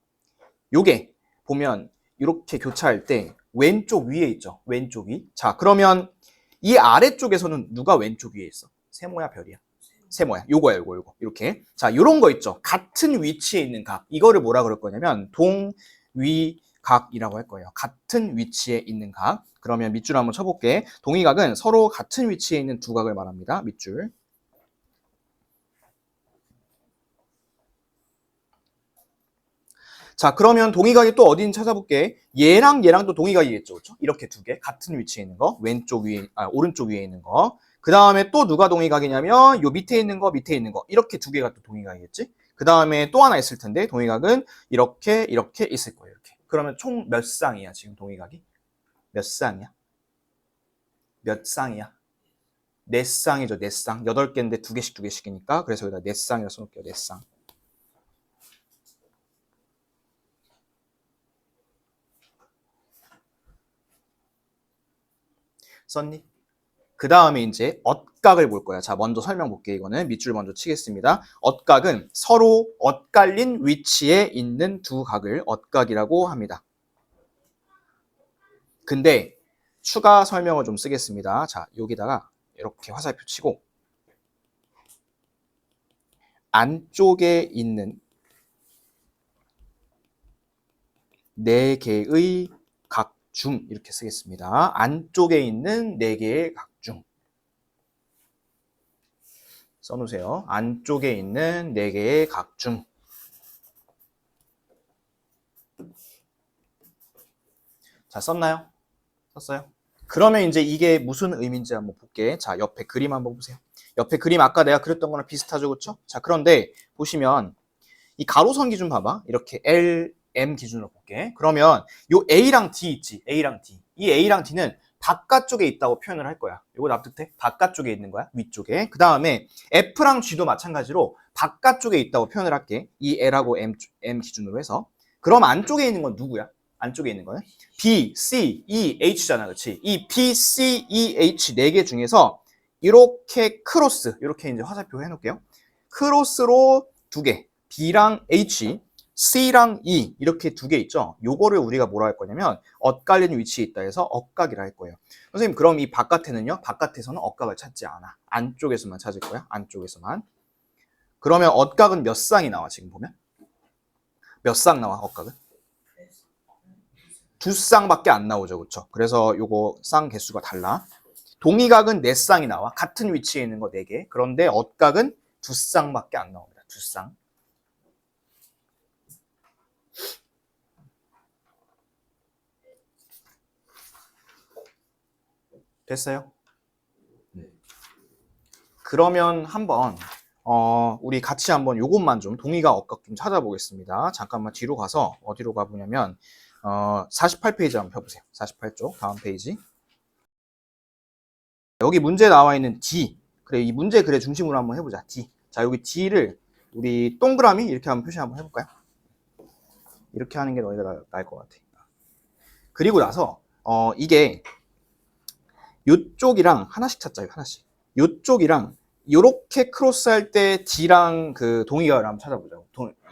요게 보면 이렇게 교차할 때 왼쪽 위에 있죠. 왼쪽 위. 자, 그러면 이 아래쪽에서는 누가 왼쪽 위에 있어? 세모야, 별이야? 세모야. 요거야, 요거. 이렇게. 자, 요런 거 있죠. 같은 위치에 있는 각. 이거를 뭐라 그럴 거냐면 동위각이라고 할 거예요. 같은 위치에 있는 각. 그러면 밑줄 한번 쳐볼게. 동의각은 서로 같은 위치에 있는 2각을 말합니다. 밑줄. 자, 그러면 동의각이 또 어딘지 찾아볼게. 얘랑 또 동의각이겠죠. 그렇죠? 이렇게 2개. 같은 위치에 있는 거. 오른쪽 위에 있는 거. 그 다음에 또 누가 동의각이냐면 요 밑에 있는 거. 이렇게 2개가 또 동의각이겠지? 그 다음에 또 하나 있을 텐데 동의각은 이렇게 있을 거예요. 이렇게. 그러면 총 몇 쌍이야, 지금 동의각이? 몇 쌍이야? 몇 쌍이야? 4쌍이죠, 4쌍. 8개인데 2개씩이니까. 그래서 여기다 4쌍이라 써놓을게요, 4쌍. 썼니? 그 다음에 이제 엇각을 볼 거야. 자, 먼저 설명 볼게. 이거는 밑줄 먼저 치겠습니다. 엇각은 서로 엇갈린 위치에 있는 2각을 엇각이라고 합니다. 근데 추가 설명을 좀 쓰겠습니다. 자, 여기다가 이렇게 화살표 치고 안쪽에 있는 4개의 각 중 이렇게 쓰겠습니다. 안쪽에 있는 4개의 각 중 써놓으세요. 안쪽에 있는 4개의 각 중. 자, 썼나요? 썼어요? 그러면 이제 이게 무슨 의미인지 한번 볼게. 자, 옆에 그림 한번 보세요. 옆에 그림 아까 내가 그렸던 거랑 비슷하죠, 그렇죠? 자, 그런데 보시면 이 가로선 기준 봐봐. 이렇게 L, M 기준으로 볼게. 그러면 요 A랑 D 있지? A랑 D. 이 A랑 D는 바깥쪽에 있다고 표현을 할 거야. 이거 납득돼? 바깥쪽에 있는 거야. 위쪽에. 그 다음에 F랑 G도 마찬가지로 바깥쪽에 있다고 표현을 할게. 이 L하고 M 기준으로 해서. 그럼 안쪽에 있는 건 누구야? 안쪽에 있는 거는. B, C, E, H잖아. 그렇지? 이 B, C, E, H 네 개 중에서 이렇게 크로스, 이렇게 이제 화살표 해놓을게요. 크로스로 두 개, B랑 H, C랑 E 이렇게 두 개 있죠. 요거를 우리가 뭐라 할 거냐면 엇갈리는 위치에 있다 해서 엇각이라 할 거예요. 선생님 그럼 이 바깥에는요? 바깥에서는 엇각을 찾지 않아. 안쪽에서만 찾을 거야. 안쪽에서만. 그러면 엇각은 몇 쌍이 나와 지금 보면? 몇 쌍 나와 엇각은? 두 쌍밖에 안 나오죠. 그렇죠? 그래서 요거 쌍 개수가 달라. 동의각은 네 쌍이 나와. 같은 위치에 있는 거 네 개. 그런데 엇각은 두 쌍밖에 안 나옵니다. 두 쌍. 됐어요? 그러면 한번 우리 같이 한번 요것만 좀 동의가 엇각 좀 찾아보겠습니다. 잠깐만 뒤로 가서 어디로 가보냐면 48페이지 한번 펴보세요. 48쪽 다음 페이지. 여기 문제에 나와 있는 D. 그래 이 문제 글의 중심으로 한번 해보자. D. 자 여기 D를 우리 동그라미 이렇게 한번 표시 한번 해볼까요? 이렇게 하는 게 너희가 나을 것 같아. 그리고 나서 이게 요쪽이랑 하나씩 찾자. 하나씩. 요쪽이랑 요렇게 크로스할 때 D랑 그 동의각을 한번 찾아보자고.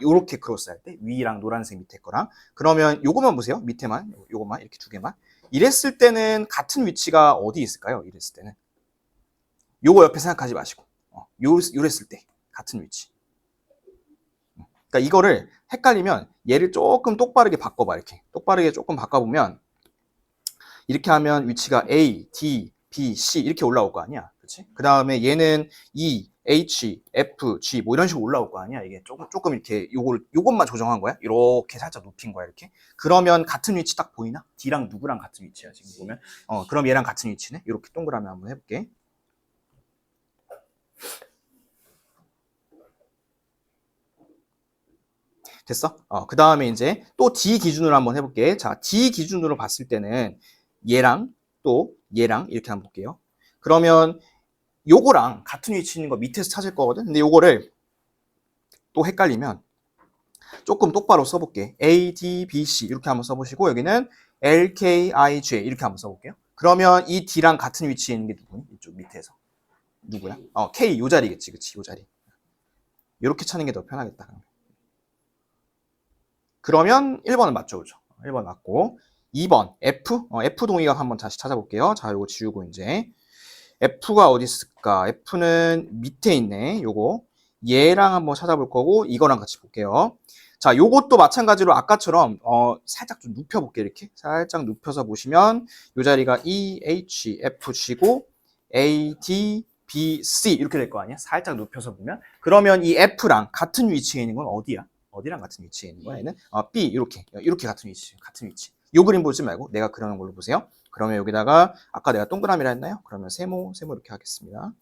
요렇게 크로스할 때 위랑 노란색 밑에 거랑. 그러면 요거만 보세요. 밑에만 요거만 이렇게 두 개만. 이랬을 때는 같은 위치가 어디 있을까요? 이랬을 때는 요거 옆에 생각하지 마시고 요랬을 때 같은 위치. 그러니까 이거를 헷갈리면 얘를 조금 똑바르게 바꿔봐. 이렇게 똑바르게 조금 바꿔보면 이렇게 하면 위치가 A, D, B, C 이렇게 올라올 거 아니야. 그렇지? 그 다음에 얘는 E, H, F, G 뭐 이런 식으로 올라올 거 아니야. 이게 조금 이렇게 요것만 조정한 거야. 이렇게 살짝 눕힌 거야. 이렇게. 그러면 같은 위치 딱 보이나? D랑 누구랑 같은 위치야. 지금 보면. 그럼 얘랑 같은 위치네. 이렇게 동그라미 한번 해볼게. 됐어? 그 다음에 이제 또 D 기준으로 한번 해볼게. 자, D 기준으로 봤을 때는 얘랑 또 얘랑 이렇게 한번 볼게요. 그러면 요거랑 같은 위치에 있는 거 밑에서 찾을 거거든. 근데 요거를 또 헷갈리면 조금 똑바로 써볼게. A, D, B, C 이렇게 한번 써보시고 여기는 L, K, I, J 이렇게 한번 써볼게요. 그러면 이 D랑 같은 위치에 있는 게 누구니? 이쪽 밑에서. 누구야? K 요 자리겠지. 그치? 요 자리. 이렇게 찾는 게 더 편하겠다. 그러면 1번은 맞죠. 그죠? 1번 맞고 2번 F? F 동의각 한번 다시 찾아볼게요. 자, 요거 지우고 이제 F가 어디 있을까? F는 밑에 있네. 요거 얘랑 한번 찾아볼 거고 이거랑 같이 볼게요. 자, 요것도 마찬가지로 아까처럼 살짝 좀 눕혀볼게요. 이렇게 살짝 눕혀서 보시면 요 자리가 E, H, F, G고 A, D, B, C 이렇게 될 거 아니야? 살짝 눕혀서 보면 그러면 이 F랑 같은 위치에 있는 건 어디야? 어디랑 같은 위치에 있는 거야? 얘는 B 이렇게 같은 위치. 요 그림 보지 말고 내가 그려놓은 걸로 보세요. 그러면 여기다가 아까 내가 동그라미라 했나요? 그러면 세모 이렇게 하겠습니다.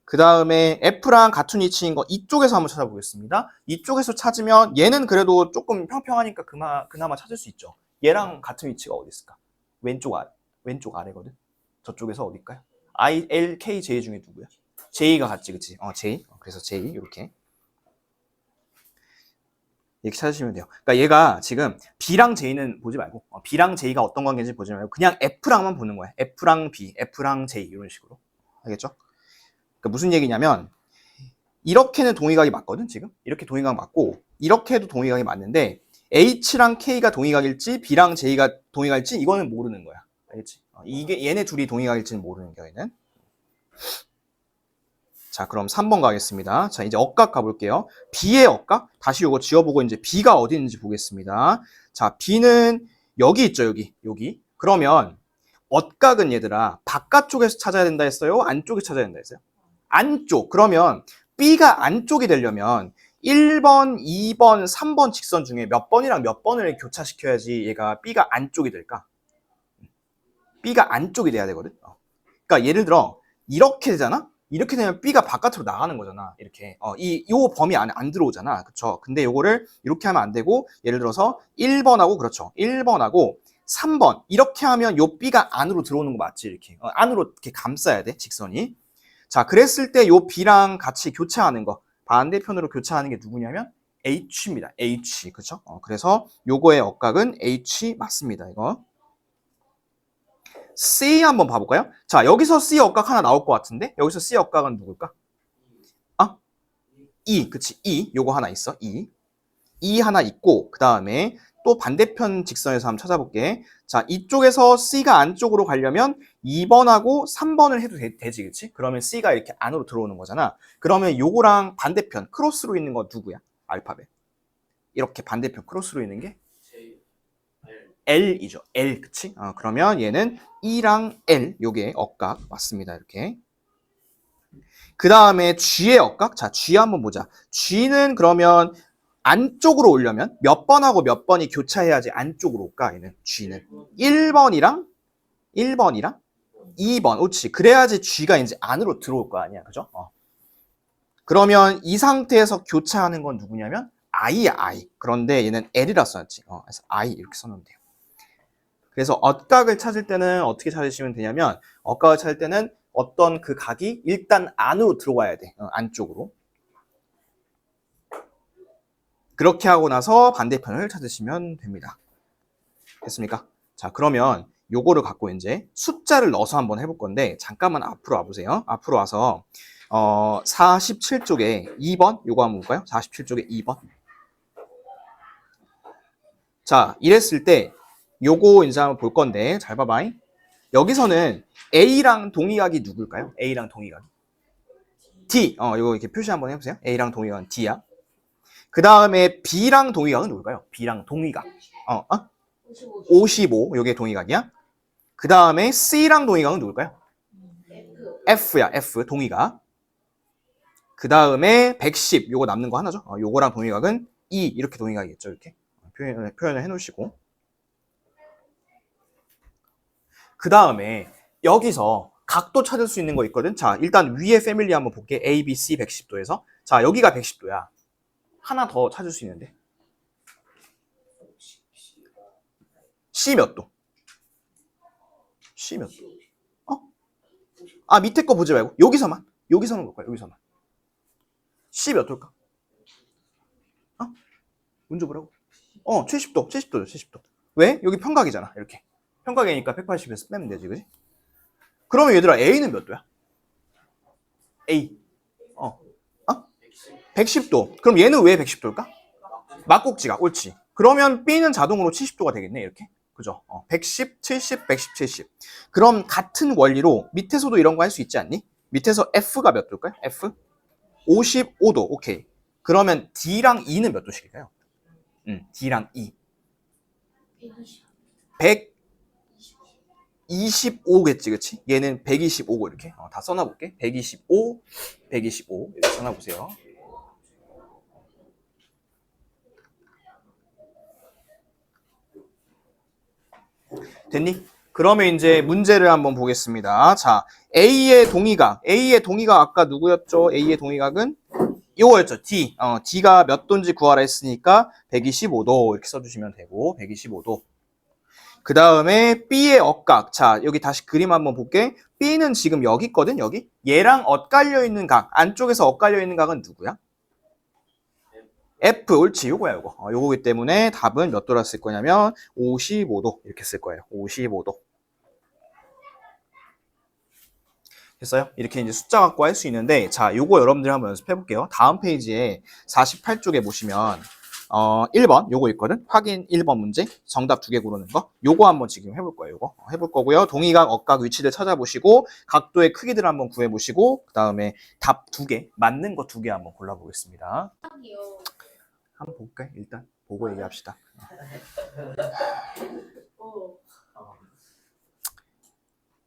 그 다음에 F랑 같은 위치인 거 이쪽에서 한번 찾아보겠습니다. 이쪽에서 찾으면 얘는 그래도 조금 평평하니까 그나마 찾을 수 있죠. 얘랑 같은 위치가 어디 있을까? 왼쪽 아래거든. 저쪽에서 어딜까요? I, L, K, J 중에 누구야? J가 같지, 그치? J. 그래서 J 이렇게 찾으시면 돼요. 그러니까 얘가 지금 B랑 J는 보지 말고 B랑 J가 어떤 관계인지 보지 말고 그냥 F랑만 보는 거야. F랑 B, F랑 J 이런 식으로. 알겠죠? 그러니까 무슨 얘기냐면 이렇게는 동의각이 맞거든 지금? 이렇게 동의각 맞고 이렇게도 동의각이 맞는데 H랑 K가 동의각일지 B랑 J가 동의각일지 이거는 모르는 거야. 알겠지? 이게 얘네 둘이 동의각일지는 모르는 거야 얘는. 자, 그럼 3번 가겠습니다. 자, 이제 엇각 가볼게요. B의 엇각? 다시 이거 지워보고 이제 B가 어디 있는지 보겠습니다. 자, B는 여기 있죠, 여기. 그러면 엇각은 얘들아, 바깥쪽에서 찾아야 된다 했어요? 안쪽에서 찾아야 된다 했어요? 안쪽. 그러면 B가 안쪽이 되려면 1번, 2번, 3번 직선 중에 몇 번이랑 몇 번을 교차시켜야지 얘가 B가 안쪽이 될까? B가 안쪽이 돼야 되거든. 그러니까 예를 들어 이렇게 되잖아? 이렇게 되면 B가 바깥으로 나가는 거잖아. 이렇게. 요 범위 안에 안 들어오잖아. 그쵸? 근데 요거를 이렇게 하면 안 되고, 예를 들어서 1번하고, 그렇죠. 1번하고 3번. 이렇게 하면 요 B가 안으로 들어오는 거 맞지? 이렇게. 안으로 이렇게 감싸야 돼. 직선이. 자, 그랬을 때 요 B랑 같이 교차하는 거. 반대편으로 교차하는 게 누구냐면 H입니다. H. 그쵸? 그래서 요거의 억각은 H 맞습니다. 이거. C 한번 봐볼까요? 자, 여기서 C 억각 하나 나올 것 같은데? 여기서 C 억각은 누굴까? 아? E. 그치. E. 요거 하나 있어. E. E 하나 있고, 그 다음에 또 반대편 직선에서 한번 찾아볼게. 자, 이쪽에서 C가 안쪽으로 가려면 2번하고 3번을 해도 되지, 그치? 그러면 C가 이렇게 안으로 들어오는 거잖아. 그러면 요거랑 반대편, 크로스로 있는 거 누구야? 알파벳. 이렇게 반대편 크로스로 있는 게 L이죠. L, 그치? 그러면 얘는 E랑 L, 요게 억각 맞습니다. 이렇게. 그 다음에 G의 억각? 자, G 한번 보자. G는 그러면 안쪽으로 오려면 몇 번하고 몇 번이 교차해야지 안쪽으로 올까? 얘는 G는 1번이랑 2번. 그렇지. 그래야지 G가 이제 안으로 들어올 거 아니야. 그죠? 그러면 이 상태에서 교차하는 건 누구냐면 I야, I. 그런데 얘는 L이라 써놨지. 그래서 I 이렇게 써놓으면 돼요. 그래서 억각을 찾을 때는 어떻게 찾으시면 되냐면 억각을 찾을 때는 어떤 그 각이 일단 안으로 들어와야 돼. 안쪽으로. 그렇게 하고 나서 반대편을 찾으시면 됩니다. 됐습니까? 자, 그러면 요거를 갖고 이제 숫자를 넣어서 한번 해볼 건데 잠깐만 앞으로 와보세요. 앞으로 와서 47쪽에 2번 요거 한번 볼까요? 47쪽에 2번. 자, 이랬을 때 요거 이제 한번 볼 건데 잘 봐봐. 여기서는 A랑 동의각이 누굴까요? A랑 동의각이 D. 요거 이렇게 표시 한번 해보세요. A랑 동의각은 D야. 그 다음에 B랑 동의각은 누굴까요? B랑 동의각. 55. 요게 동의각이야. 그 다음에 C랑 동의각은 누굴까요? F야. F. 동의각. 그 다음에 110. 요거 남는 거 하나죠. 요거랑 동의각은 E. 이렇게 동의각이겠죠. 이렇게. 표현을 해놓으시고. 그 다음에 여기서 각도 찾을 수 있는 거 있거든. 자, 일단 위에 패밀리 한번 볼게. A, B, C 110도에서. 자, 여기가 110도야. 하나 더 찾을 수 있는데. C 몇 도? C 몇 도? 밑에 거 보지 말고 여기서는 볼 거야. 여기서만. C 몇 도일까? 문제 보라고. 70도. 70도죠. 70도. 왜? 여기 평각이잖아. 이렇게. 평각이니까 180에서 빼면 되지. 그지? 그러면 얘들아 A는 몇 도야? A. 110도. 그럼 얘는 왜 110도일까? 막꼭지가. 옳지. 그러면 B는 자동으로 70도가 되겠네. 이렇게. 그죠? 110, 70, 110, 70. 그럼 같은 원리로 밑에서도 이런 거 할 수 있지 않니? 밑에서 F가 몇 도일까요? F? 55도. 오케이. 그러면 D랑 E는 몇 도씩일까요? D랑 E. 125겠지, 그치? 얘는 125고 이렇게. 다 써놔볼게. 125, 125 이렇게 써놔보세요. 됐니? 그러면 이제 문제를 한번 보겠습니다. 자, A의 동의각 아까 누구였죠? A의 동의각은 이거였죠. D. D가 몇 도인지 구하라 했으니까 125도 이렇게 써주시면 되고 125도. 그 다음에 B의 억각. 자, 여기 다시 그림 한번 볼게. B는 지금 여기 있거든, 여기. 얘랑 엇갈려 있는 각. 안쪽에서 엇갈려 있는 각은 누구야? F. 옳지, 요거야, 요거. 요거기 때문에 답은 몇 도라 쓸 거냐면 55도 이렇게 쓸 거예요. 55도. 됐어요? 이렇게 이제 숫자 갖고 할 수 있는데, 자, 요거 여러분들 한번 연습해 볼게요. 다음 페이지에 48쪽에 보시면 1번 요거 있거든. 확인 1번 문제. 정답 2개 고르는 거. 요거 한번 지금 해볼 거예요. 요거 해볼 거고요. 동의각, 억각 위치를 찾아보시고 각도의 크기들을 한번 구해 보시고 그다음에 답 2개, 맞는 거 2개 한번 골라 보겠습니다. 한번 볼까요? 일단 보고 얘기합시다.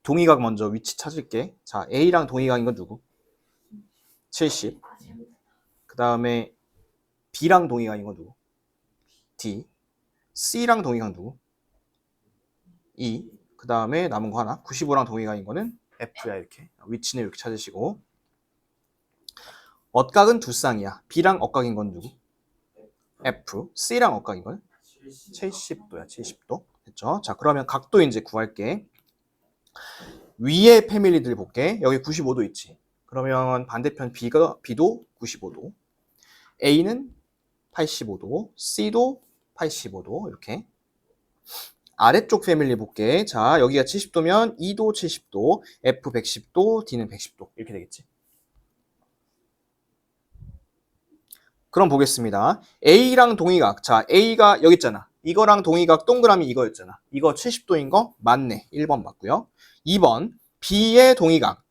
동의각 먼저 위치 찾을게. 자, A랑 동의각인 건 누구? 70. 그 다음에 B랑 동의각인 건 누구? D. C랑 동의각 누구? E. 그 다음에 남은 거 하나. 95랑 동의각인 거는 F야. 이렇게 위치는 이렇게 찾으시고. 엇각은 두 쌍이야. B랑 엇각인 건 누구? F. C랑 엇각인 건 70도야. 70도. 됐죠? 자, 그러면 각도 이제 구할게. 위에 패밀리들 볼게. 여기 95도 있지. 그러면 반대편 B도 95도. A는 85도, C도 85도 이렇게. 아래쪽 패밀리 볼게. 자, 여기가 70도면 E도 70도, F 110도, D는 110도 이렇게 되겠지. 그럼 보겠습니다. A랑 동의각. 자, A가 여기 있잖아. 이거랑 동의각 동그라미 이거였잖아. 이거 70도인 거 맞네. 1번 맞고요. 2번 B의 동의각.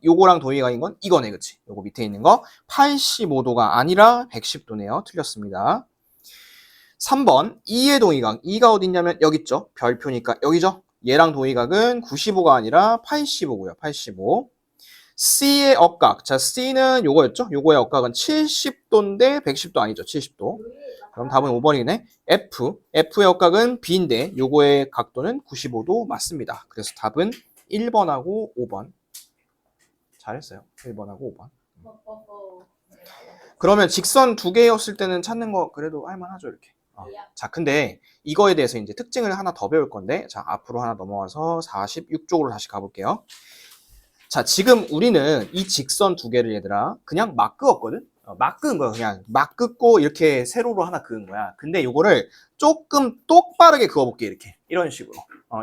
요거랑 동의각인 건 이거네. 그치? 요거 밑에 있는 거 85도가 아니라 110도네요. 틀렸습니다. 3번 E의 동의각. E가 어딨냐면 여기 있죠. 별표니까 여기죠. 얘랑 동의각은 95가 아니라 85고요. 85. C의 억각. 자, C는 요거였죠? 요거의 억각은 70도인데 110도 아니죠? 70도. 그럼 답은 5번이네. F의 억각은 B인데 요거의 각도는 95도 맞습니다. 그래서 답은 1번하고 5번. 잘했어요. 1번하고 5번. 그러면 직선 두 개였을 때는 찾는 거 그래도 할만하죠, 이렇게. 자, 근데 이거에 대해서 이제 특징을 하나 더 배울 건데, 자, 앞으로 하나 넘어와서 46쪽으로 다시 가볼게요. 자, 지금 우리는 이 직선 두 개를 얘들아 그냥 막 그었거든? 막 그은 거야. 그냥 막 긋고 이렇게 세로로 하나 그은 거야. 근데 이거를 조금 똑바르게 그어볼게. 이렇게 이런 식으로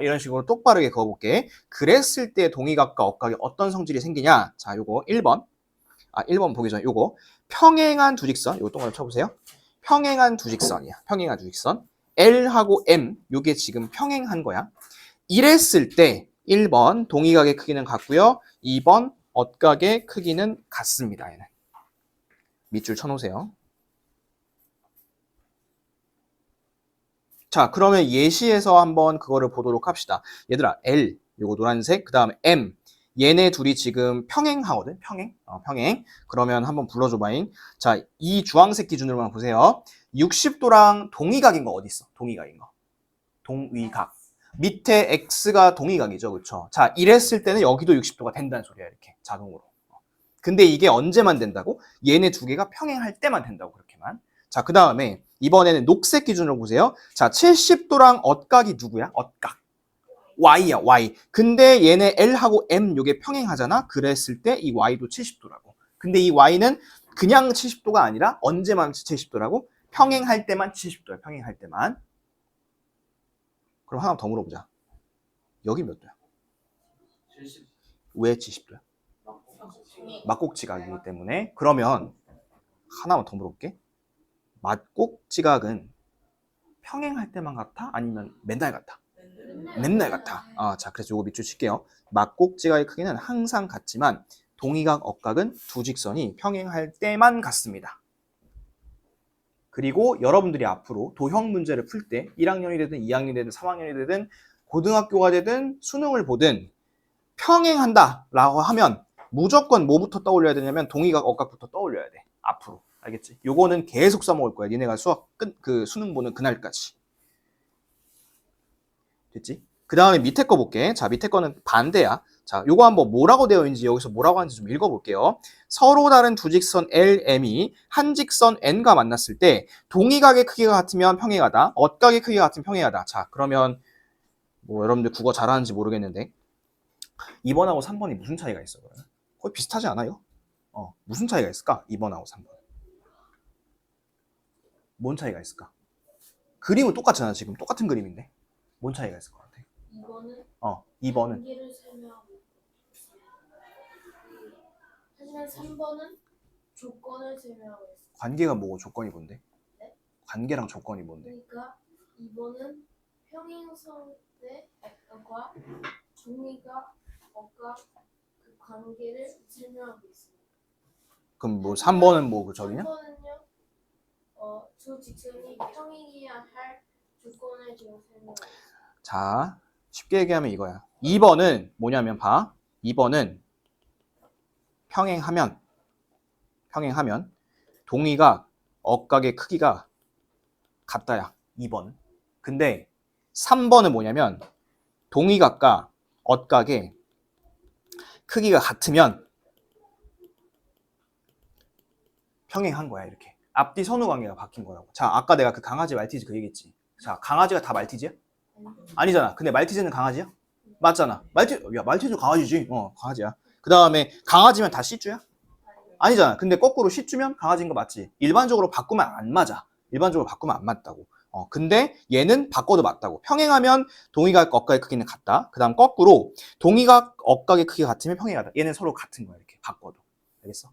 이런 식으로 똑바르게 그어볼게. 그랬을 때 동의각과 억각이 어떤 성질이 생기냐. 자, 요거 1번 1번 보기 전에 요거 평행한 두 직선, 요거 동그라미 쳐보세요. 평행한 두 직선이야. 평행한 두 직선. L하고 M 요게 지금 평행한 거야. 이랬을 때 1번 동의각의 크기는 같고요. 2번 억각의 크기는 같습니다. 얘는. 밑줄 쳐놓으세요. 자, 그러면 예시에서 한번 그거를 보도록 합시다. 얘들아, L, 요거 노란색, 그 다음에 M. 얘네 둘이 지금 평행하거든? 평행. 그러면 한번 불러줘봐잉. 자, 이 주황색 기준으로만 보세요. 60도랑 동의각인 거 어디 있어? 동의각인 거. 동의각. 밑에 X가 동의각이죠. 그쵸? 자, 이랬을 때는 여기도 60도가 된다는 소리야. 이렇게 자동으로. 근데 이게 언제만 된다고? 얘네 두 개가 평행할 때만 된다고. 그렇게만. 자, 그 다음에 이번에는 녹색 기준으로 보세요. 자, 70도랑 억각이 누구야? 억각. Y야, Y. 근데 얘네 L하고 M 요게 평행하잖아? 그랬을 때 이 Y도 70도라고. 근데 이 Y는 그냥 70도가 아니라 언제만 70도라고? 평행할 때만 70도야. 평행할 때만. 그럼 하나 더 물어보자. 여기 몇 도야? 70. 왜 70도야? 막곡지각이기 때문에. 그러면 하나만 더 물어볼게. 막곡지각은 평행할 때만 같아? 아니면 맨날 같아? 맨날 같아. 자, 그래서 요거 밑줄 칠게요. 막곡지각의 크기는 항상 같지만 동의각, 억각은 두 직선이 평행할 때만 같습니다. 그리고 여러분들이 앞으로 도형 문제를 풀 때 1학년이 되든 2학년이 되든 3학년이 되든 고등학교가 되든 수능을 보든 평행한다 라고 하면 무조건 뭐부터 떠올려야 되냐면 동의각, 억각부터 떠올려야 돼. 앞으로. 알겠지? 요거는 계속 써먹을 거야. 니네가 수능 보는 그날까지. 됐지? 그 다음에 밑에 거 볼게. 자, 밑에 거는 반대야. 자, 요거 한번 뭐라고 되어 있는지 여기서 뭐라고 하는지 좀 읽어볼게요. 서로 다른 두 직선 L, M이 한 직선 N과 만났을 때 동의각의 크기가 같으면 평행하다. 억각의 크기가 같으면 평행하다. 자, 그러면 뭐 여러분들 국어 잘하는지 모르겠는데 2번하고 3번이 무슨 차이가 있어? 그러면? 거의 비슷하지 않아요? 무슨 차이가 있을까? 2번하고 3번. 뭔 차이가 있을까? 그림은 똑같잖아. 지금 똑같은 그림인데. 뭔 차이가 있을 것 같아? 2번은? 관계를 설명하고 하지만 3번은 조건을 설명하고 있어. 관계가 뭐고 조건이 뭔데? 네? 관계랑 조건이 뭔데? 그러니까 2번은 평행선의 과 종이가 억각 그 관계를 설명하고 있습니다. 그럼 뭐 3번은 뭐 그 저기냐? 3번은요, 두 직선이 평행해야 할 조건을 지금 설명하고 있습니다. 자, 쉽게 얘기하면 이거야. 2번은 뭐냐면 봐. 2번은 평행하면 동의각, 억각의 크기가 같다야. 2번은. 근데 3번은 뭐냐면 동의각과 억각의 크기가 같으면 평행한 거야. 이렇게. 앞뒤 선후 관계가 바뀐 거라고. 자, 아까 내가 그 강아지 말티즈 그 얘기했지. 자, 강아지가 다 말티즈야? 아니잖아. 근데 말티즈는 강아지야? 맞잖아. 말티즈 강아지지. 강아지야. 그 다음에 강아지면 다 시쭈야? 아니잖아. 근데 거꾸로 시 주면 강아지인 거 맞지? 일반적으로 바꾸면 안 맞아. 일반적으로 바꾸면 안 맞다고. 근데 얘는 바꿔도 맞다고. 평행하면 동의각 억각의 크기는 같다. 그 다음 거꾸로 동의각 억각의 크기가 같으면 평행하다. 얘는 서로 같은 거야. 이렇게 바꿔도. 알겠어?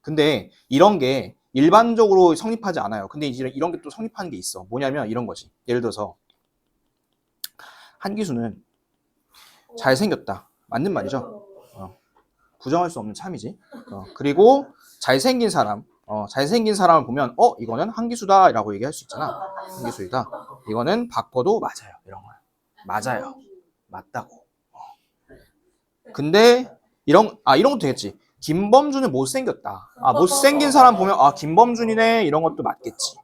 근데 이런 게 일반적으로 성립하지 않아요. 근데 이제 이런 게 또 성립하는 게 있어. 뭐냐면 이런 거지. 예를 들어서 한기수는 잘생겼다. 맞는 말이죠? 부정할 수 없는 참이지. 그리고 잘생긴 사람을 보면 이거는 한기수다라고 얘기할 수 있잖아. 한기수이다. 이거는 바꿔도 맞아요. 이런 거야. 맞아요. 맞다고. 근데 이런 것도 되겠지. 김범준은 못생겼다. 못생긴 사람 보면 김범준이네 이런 것도 맞겠지.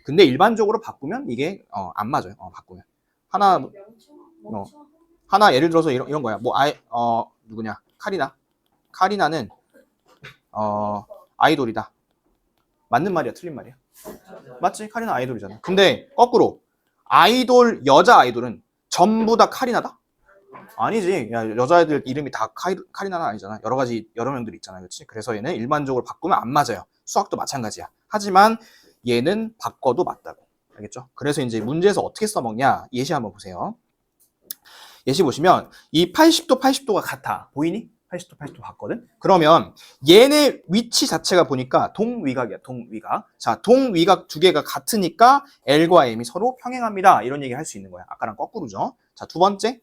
근데 일반적으로 바꾸면 이게 안 맞아요. 바꾸면 하나 예를 들어서 이런 거야. 누구냐? 카리나는 아이돌이다. 맞는 말이야, 틀린 말이야? 맞지? 카리나 아이돌이잖아. 근데 거꾸로 여자 아이돌은 전부 다 카리나다? 아니지. 야, 여자애들 이름이 다 카리나는 아니잖아. 여러 명들이 있잖아. 그렇지? 그래서 얘는 일반적으로 바꾸면 안 맞아요. 수학도 마찬가지야. 하지만 얘는 바꿔도 맞다고. 알겠죠? 그래서 이제 문제에서 어떻게 써먹냐? 예시 한번 보세요. 예시 보시면 이 80도, 80도가 같아. 보이니? 80도, 80도 같거든? 그러면 얘네 위치 자체가 보니까 동위각이야, 동위각. 자, 동위각 두 개가 같으니까 L과 M이 서로 평행합니다. 이런 얘기 할 수 있는 거야. 아까랑 거꾸로죠. 자, 두 번째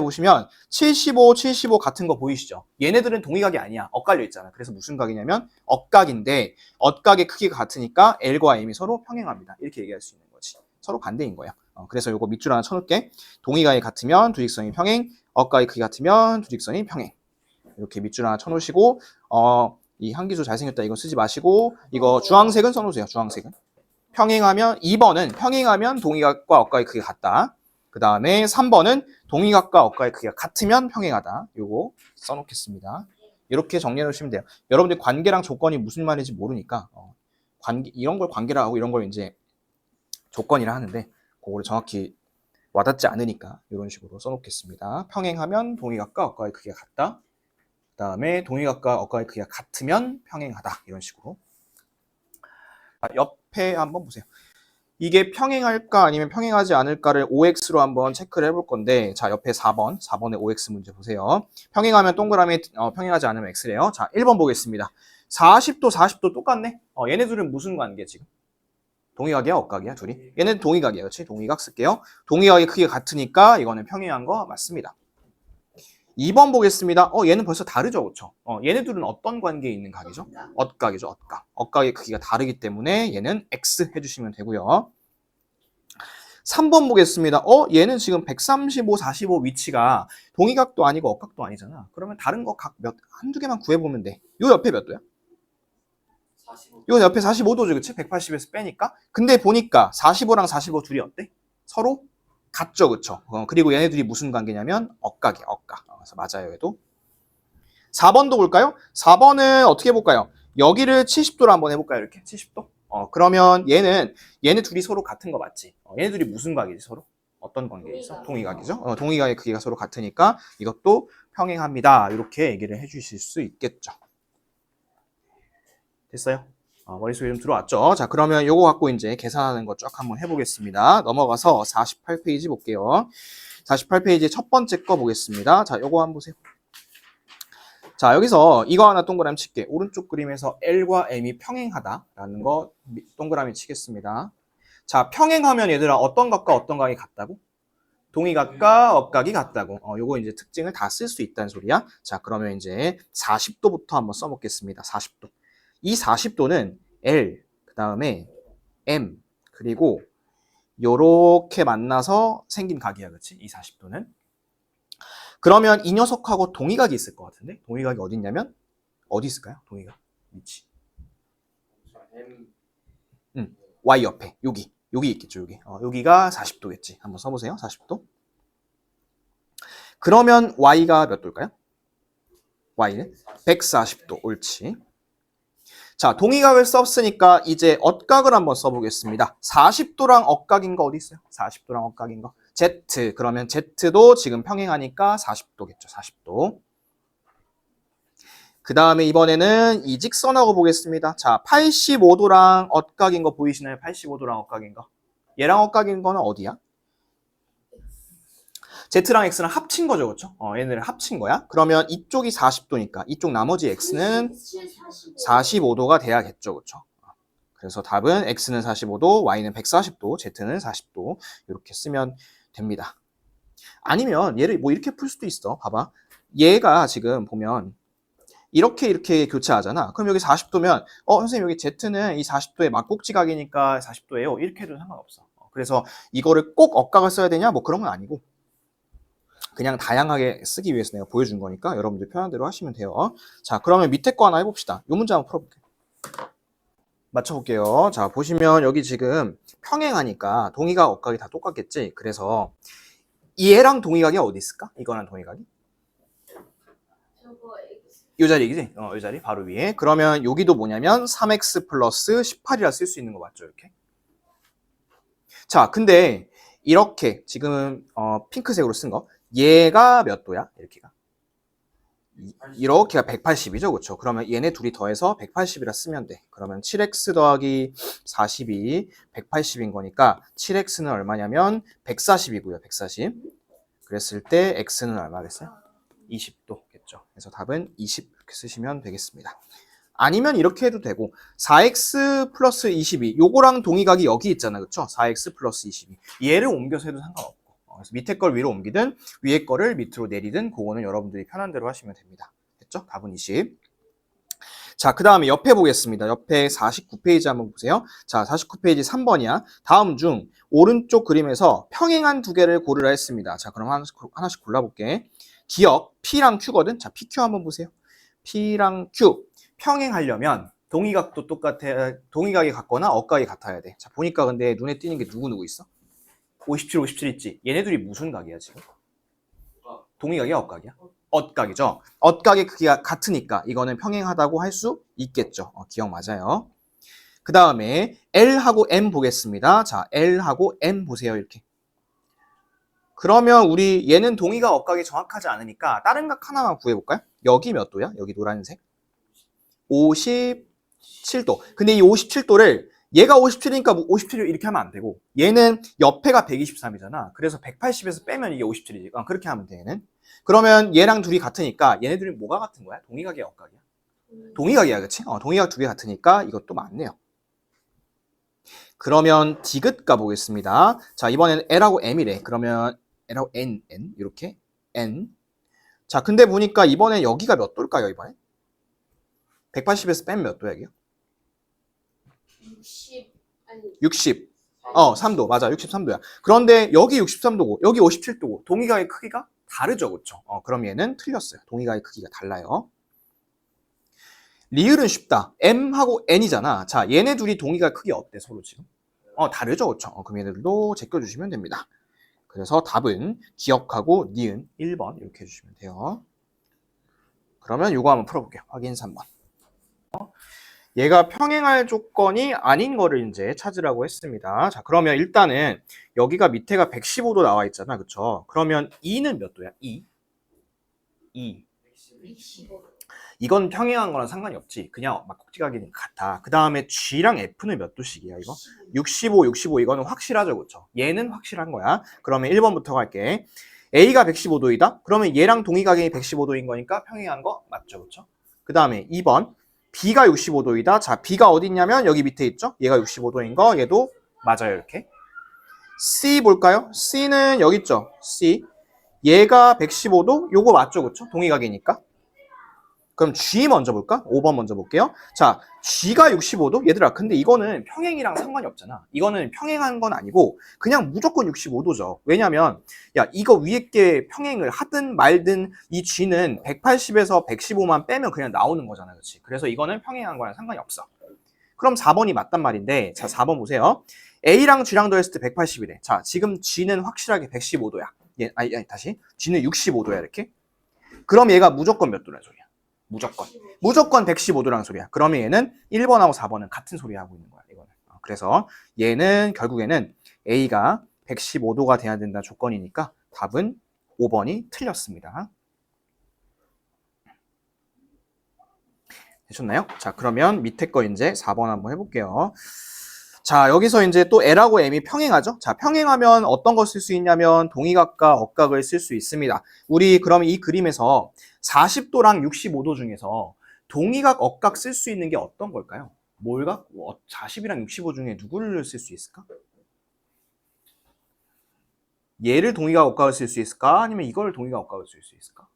보시면 75, 75 같은 거 보이시죠? 얘네들은 동위각이 아니야. 엇갈려 있잖아. 그래서 무슨 각이냐면 억각인데 억각의 크기가 같으니까 L과 M이 서로 평행합니다. 이렇게 얘기할 수 있는 거지. 서로 반대인 거야. 그래서 요거 밑줄 하나 쳐놓을게. 동의각이 같으면 두 직선이 평행, 억각의 크기 같으면 두 직선이 평행. 이렇게 밑줄 하나 쳐놓으시고 이 한기수 잘생겼다 이거 쓰지 마시고 이거 주황색은 써놓으세요. 주황색은. 2번은 평행하면 동의각과 억각의 크기가 같다. 그 다음에 3번은 동의각과 억각의 크기가 같으면 평행하다. 요거 써놓겠습니다. 이렇게 정리해 놓으시면 돼요. 여러분들 관계랑 조건이 무슨 말인지 모르니까 이런 걸 관계라 하고 이런 걸 이제 조건이라 하는데 그거를 정확히 와닿지 않으니까 이런 식으로 써놓겠습니다. 평행하면 동의각과 억각의 크기가 같다. 그 다음에 동의각과 억각의 크기가 같으면 평행하다. 이런 식으로. 옆에 한번 보세요. 이게 평행할까 아니면 평행하지 않을까를 OX로 한번 체크를 해볼 건데 자 옆에 4번의 OX 문제 보세요. 평행하면 동그라미 평행하지 않으면 X래요. 자 1번 보겠습니다. 40도 40도 똑같네. 얘네 둘은 무슨 관계 지금? 동의각이야 억각이야 둘이? 얘는 동의각이야. 그렇지? 동의각 쓸게요. 동의각의 크기가 같으니까 이거는 평행한 거 맞습니다. 2번 보겠습니다. 얘는 벌써 다르죠. 그렇죠? 얘네들은 어떤 관계에 있는 각이죠? 억각이죠. 억각. 억각의 크기가 다르기 때문에 얘는 X 해주시면 되고요. 3번 보겠습니다. 얘는 지금 135, 45 위치가 동의각도 아니고 억각도 아니잖아. 그러면 다른 거 각 한두 개만 구해보면 돼. 요 옆에 몇 도야? 45. 이건 옆에 45도죠. 그치? 180에서 빼니까. 근데 보니까 45랑 45 둘이 어때? 서로 같죠. 그쵸? 그리고 얘네들이 무슨 관계냐면 억각이야. 억각. 그래서 맞아요. 얘도. 4번도 볼까요? 4번은 어떻게 해볼까요? 여기를 70도로 한번 해볼까요? 이렇게 70도? 그러면 얘네 둘이 서로 같은 거 맞지? 얘네 둘이 무슨 각이지 서로? 어떤 관계에 있어? 동의각이죠? 동의각의 크기가 서로 같으니까 이것도 평행합니다. 이렇게 얘기를 해주실 수 있겠죠. 됐어요? 머릿속에 좀 들어왔죠? 자, 그러면 요거 갖고 이제 계산하는 거 쭉 한번 해보겠습니다. 넘어가서 48페이지 볼게요. 48페이지 첫 번째 거 보겠습니다. 자, 요거 한번 보세요. 자, 여기서 이거 하나 동그라미 칠게. 오른쪽 그림에서 L과 M이 평행하다라는 거 동그라미 치겠습니다. 자, 평행하면 얘들아 어떤 각과 어떤 각이 같다고? 동의각과 억각이 같다고. 요거 이제 특징을 다 쓸 수 있다는 소리야. 자, 그러면 이제 40도부터 한번 써먹겠습니다. 40도. 이 40도는 L, 그 다음에 M, 그리고 요렇게 만나서 생긴 각이야. 그치? 이 40도는. 그러면 이 녀석하고 동의각이 있을 것 같은데? 동의각이 어디 있냐면? 어디 있을까요? 동의각. 위치. Y 옆에. 여기 있겠죠. 여기가 40도겠지. 한번 써보세요. 40도. 그러면 Y가 몇 도일까요? Y는 140도. 옳지. 자, 동의각을 썼으니까 이제 억각을 한번 써보겠습니다. 40도랑 억각인 거 어디 있어요? 40도랑 억각인 거. Z. 그러면 Z도 지금 평행하니까 40도겠죠. 40도. 그 다음에 이번에는 이 직선하고 보겠습니다. 자, 85도랑 엇각인 거 보이시나요? 85도랑 엇각인 거. 얘랑 엇각인 거는 어디야? Z랑 X랑 합친 거죠, 그렇죠? 얘네를 합친 거야. 그러면 이쪽이 40도니까 이쪽 나머지 X는 45도가 돼야겠죠, 그렇죠? 그래서 답은 X는 45도, Y는 140도, Z는 40도 이렇게 쓰면 됩니다. 아니면 얘를 뭐 이렇게 풀 수도 있어. 봐봐. 얘가 지금 보면 이렇게 교차하잖아. 그럼 여기 40도면 선생님 여기 Z는 이 40도의 막곡지각이니까 40도예요. 이렇게 해도 상관없어. 그래서 이거를 꼭 억각을 써야 되냐? 뭐 그런 건 아니고 그냥 다양하게 쓰기 위해서 내가 보여준 거니까 여러분들 편한 대로 하시면 돼요. 자, 그러면 밑에 거 하나 해봅시다. 이 문제 한번 풀어볼게요. 맞춰볼게요. 자, 보시면 여기 지금 평행하니까 동의각, 억각이 다 똑같겠지? 그래서 얘랑 동의각이 어디 있을까? 이거랑 동의각이? 저거 X. 이 자리이지? 이 자리 바로 위에. 그러면 여기도 뭐냐면 3x 플러스 18이라 쓸 수 있는 거 맞죠? 이렇게. 자, 근데 이렇게 지금 핑크색으로 쓴 거. 얘가 몇 도야? 이렇게가. 이렇게가 180이죠, 그렇죠? 그러면 얘네 둘이 더해서 180이라 쓰면 돼. 그러면 7x 더하기 40이 180인 거니까 7x는 얼마냐면 140이고요, 140. 그랬을 때 x는 얼마겠어요? 20도겠죠. 그래서 답은 20 이렇게 쓰시면 되겠습니다. 아니면 이렇게 해도 되고 4x 플러스 22 요거랑 동의각이 여기 있잖아, 그렇죠? 4x 플러스 22 얘를 옮겨서 해도 상관없고 그래서 밑에 걸 위로 옮기든 위에 거를 밑으로 내리든 그거는 여러분들이 편한 대로 하시면 됩니다. 됐죠? 답은 20. 자, 그 다음에 옆에 보겠습니다. 옆에 49페이지 한번 보세요. 자, 49페이지 3번이야. 다음 중 오른쪽 그림에서 평행한 두 개를 고르라 했습니다. 자, 그럼 하나씩 골라볼게. 기억, P랑 Q거든? 자, PQ 한번 보세요. P랑 Q. 평행하려면 동의각도 똑같아, 동의각이 같거나 억각이 같아야 돼. 자, 보니까 근데 눈에 띄는 게 누구 있어? 57, 57 있지? 얘네들이 무슨 각이야, 지금? 동의각이야, 억각이야? 엇각이죠. 엇각의 크기가 같으니까 이거는 평행하다고 할 수 있겠죠. 기억 맞아요. 그 다음에 L하고 M 보겠습니다. 자, L하고 M 보세요, 이렇게. 그러면 우리 얘는 동의가 억각이 정확하지 않으니까 다른 각 하나만 구해볼까요? 여기 몇 도야? 여기 노란색. 57도. 근데 이 57도를 얘가 57이니까 57을 이렇게 하면 안 되고 얘는 옆에가 123이잖아. 그래서 180에서 빼면 이게 57이지. 그렇게 하면 돼, 얘는. 그러면 얘랑 둘이 같으니까 얘네들이 뭐가 같은 거야? 동의각이야, 억각이야? 동의각이야, 그치? 동의각 두 개 같으니까 이것도 맞네요. 그러면 디귿 가보겠습니다. 자, 이번에는 L하고 M이래. 그러면 L하고 N 이렇게 N. 자, 근데 보니까 이번에 여기가 몇 도일까요, 이번에? 180에서 빼면 몇 도야, 이게요? 60 아니 60. 3도. 맞아. 63도야. 그런데 여기 63도고, 여기 57도고, 동의각의 크기가 다르죠, 그렇죠? 그럼 얘는 틀렸어요. 동의각의 크기가 달라요. 리을은 쉽다. M하고 N이잖아. 자, 얘네 둘이 동의각 크기 어때, 서로 지금? 다르죠, 그렇죠? 그럼 얘네들도 제껴주시면 됩니다. 그래서 답은 기억하고 니은 1번 이렇게 해주시면 돼요. 그러면 이거 한번 풀어볼게요. 확인 3번. 얘가 평행할 조건이 아닌 거를 이제 찾으라고 했습니다. 자, 그러면 일단은 여기가 밑에가 115도 나와 있잖아, 그쵸? 그러면 2는 몇 도야? 2. 이건 평행한 거랑 상관이 없지. 그냥 막곡지각이 같아. 그 다음에 G랑 F는 몇 도씩이야, 이거? 65, 65. 이거는 확실하죠, 그쵸? 얘는 확실한 거야. 그러면 1번부터 갈게. A가 115도이다? 그러면 얘랑 동의각이 115도인 거니까 평행한 거 맞죠, 그쵸? 그 다음에 2번. B가 65도이다. 자, B가 어디 있냐면 여기 밑에 있죠? 얘가 65도인 거, 얘도 맞아요, 이렇게. C 볼까요? C는 여기 있죠? C. 얘가 115도? 요거 맞죠, 그쵸? 동의각이니까. 그럼 G 먼저 볼까? 5번 먼저 볼게요. 자, G가 65도? 얘들아, 근데 이거는 평행이랑 상관이 없잖아. 이거는 평행한 건 아니고 그냥 무조건 65도죠. 왜냐면 야, 이거 위에 게 평행을 하든 말든 이 G는 180에서 115만 빼면 그냥 나오는 거잖아, 그렇지? 그래서 이거는 평행한 거랑 상관이 없어. 그럼 4번이 맞단 말인데, 자, 4번 보세요. A랑 G랑 더했을 때 180이래. 자, 지금 G는 확실하게 115도야. 다시. G는 65도야, 이렇게. 그럼 얘가 무조건 몇 도란 소리야? 무조건 115도라는 소리야. 그러면 얘는 1번하고 4번은 같은 소리 하고 있는 거야, 이거는. 그래서 얘는 결국에는 A가 115도가 돼야 된다는 조건이니까 답은 5번이 틀렸습니다. 되셨나요? 자, 그러면 밑에 거 이제 4번 한번 해볼게요. 자, 여기서 이제 또 L하고 M이 평행하죠? 자, 평행하면 어떤 걸 쓸 수 있냐면 동의각과 억각을 쓸 수 있습니다. 우리 그럼 이 그림에서 40도랑 65도 중에서 동의각, 억각 쓸 수 있는 게 어떤 걸까요? 뭘 갖고 40이랑 65 중에 누구를 쓸 수 있을까? 얘를 동의각, 억각을 쓸 수 있을까? 아니면 이걸 동의각, 억각을 쓸 수 있을까?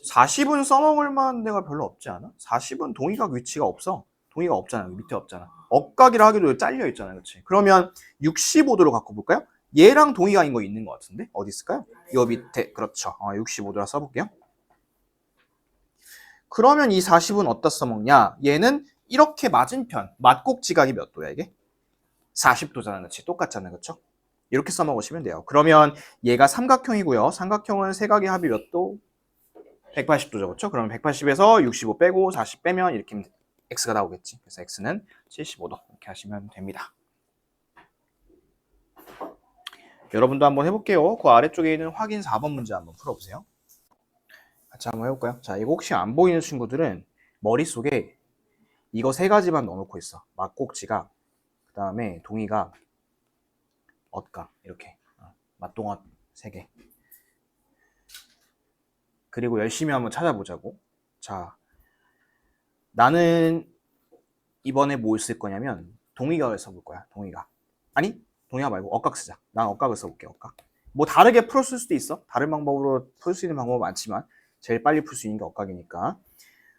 40은 써먹을 만한 데가 별로 없지 않아? 40은 동의각 위치가 없어. 동의가 없잖아. 밑에 없잖아. 억각이라 하기도 잘려 있잖아. 그렇지? 그러면 65도로 갖고 볼까요? 얘랑 동의각인 거 있는 것 같은데? 어디 있을까요? 요 밑에. 그렇죠. 65도라 써볼게요. 그러면 이 40은 어디다 써먹냐? 얘는 이렇게 맞은편. 맞곡지각이 몇 도야 이게? 40도잖아. 그렇지? 똑같잖아. 그렇죠? 이렇게 써먹으시면 돼요. 그러면 얘가 삼각형이고요. 삼각형은 세각의 합이 몇 도? 180도죠. 그렇죠? 그러면 180에서 65 빼고 40 빼면 이렇게 x가 나오겠지. 그래서 x는 75도 이렇게 하시면 됩니다. 여러분도 한번 해볼게요. 그 아래쪽에 있는 확인 4번 문제 한번 풀어보세요. 같이 한번 해볼까요? 자, 이거 혹시 안 보이는 친구들은 머릿속에 이거 세 가지만 넣어놓고 있어. 맞곡지각, 그 다음에 동의각, 억각 이렇게 맞동엇 3개. 그리고 열심히 한번 찾아보자고. 자, 나는 이번에 뭘 쓸 거냐면 동의각을 써볼 거야. 동의각. 아니, 동의각 말고 억각 쓰자. 난 억각을 써볼게. 억각. 뭐 다르게 풀었을 수도 있어. 다른 방법으로 풀 수 있는 방법은 많지만 제일 빨리 풀 수 있는 게 억각이니까.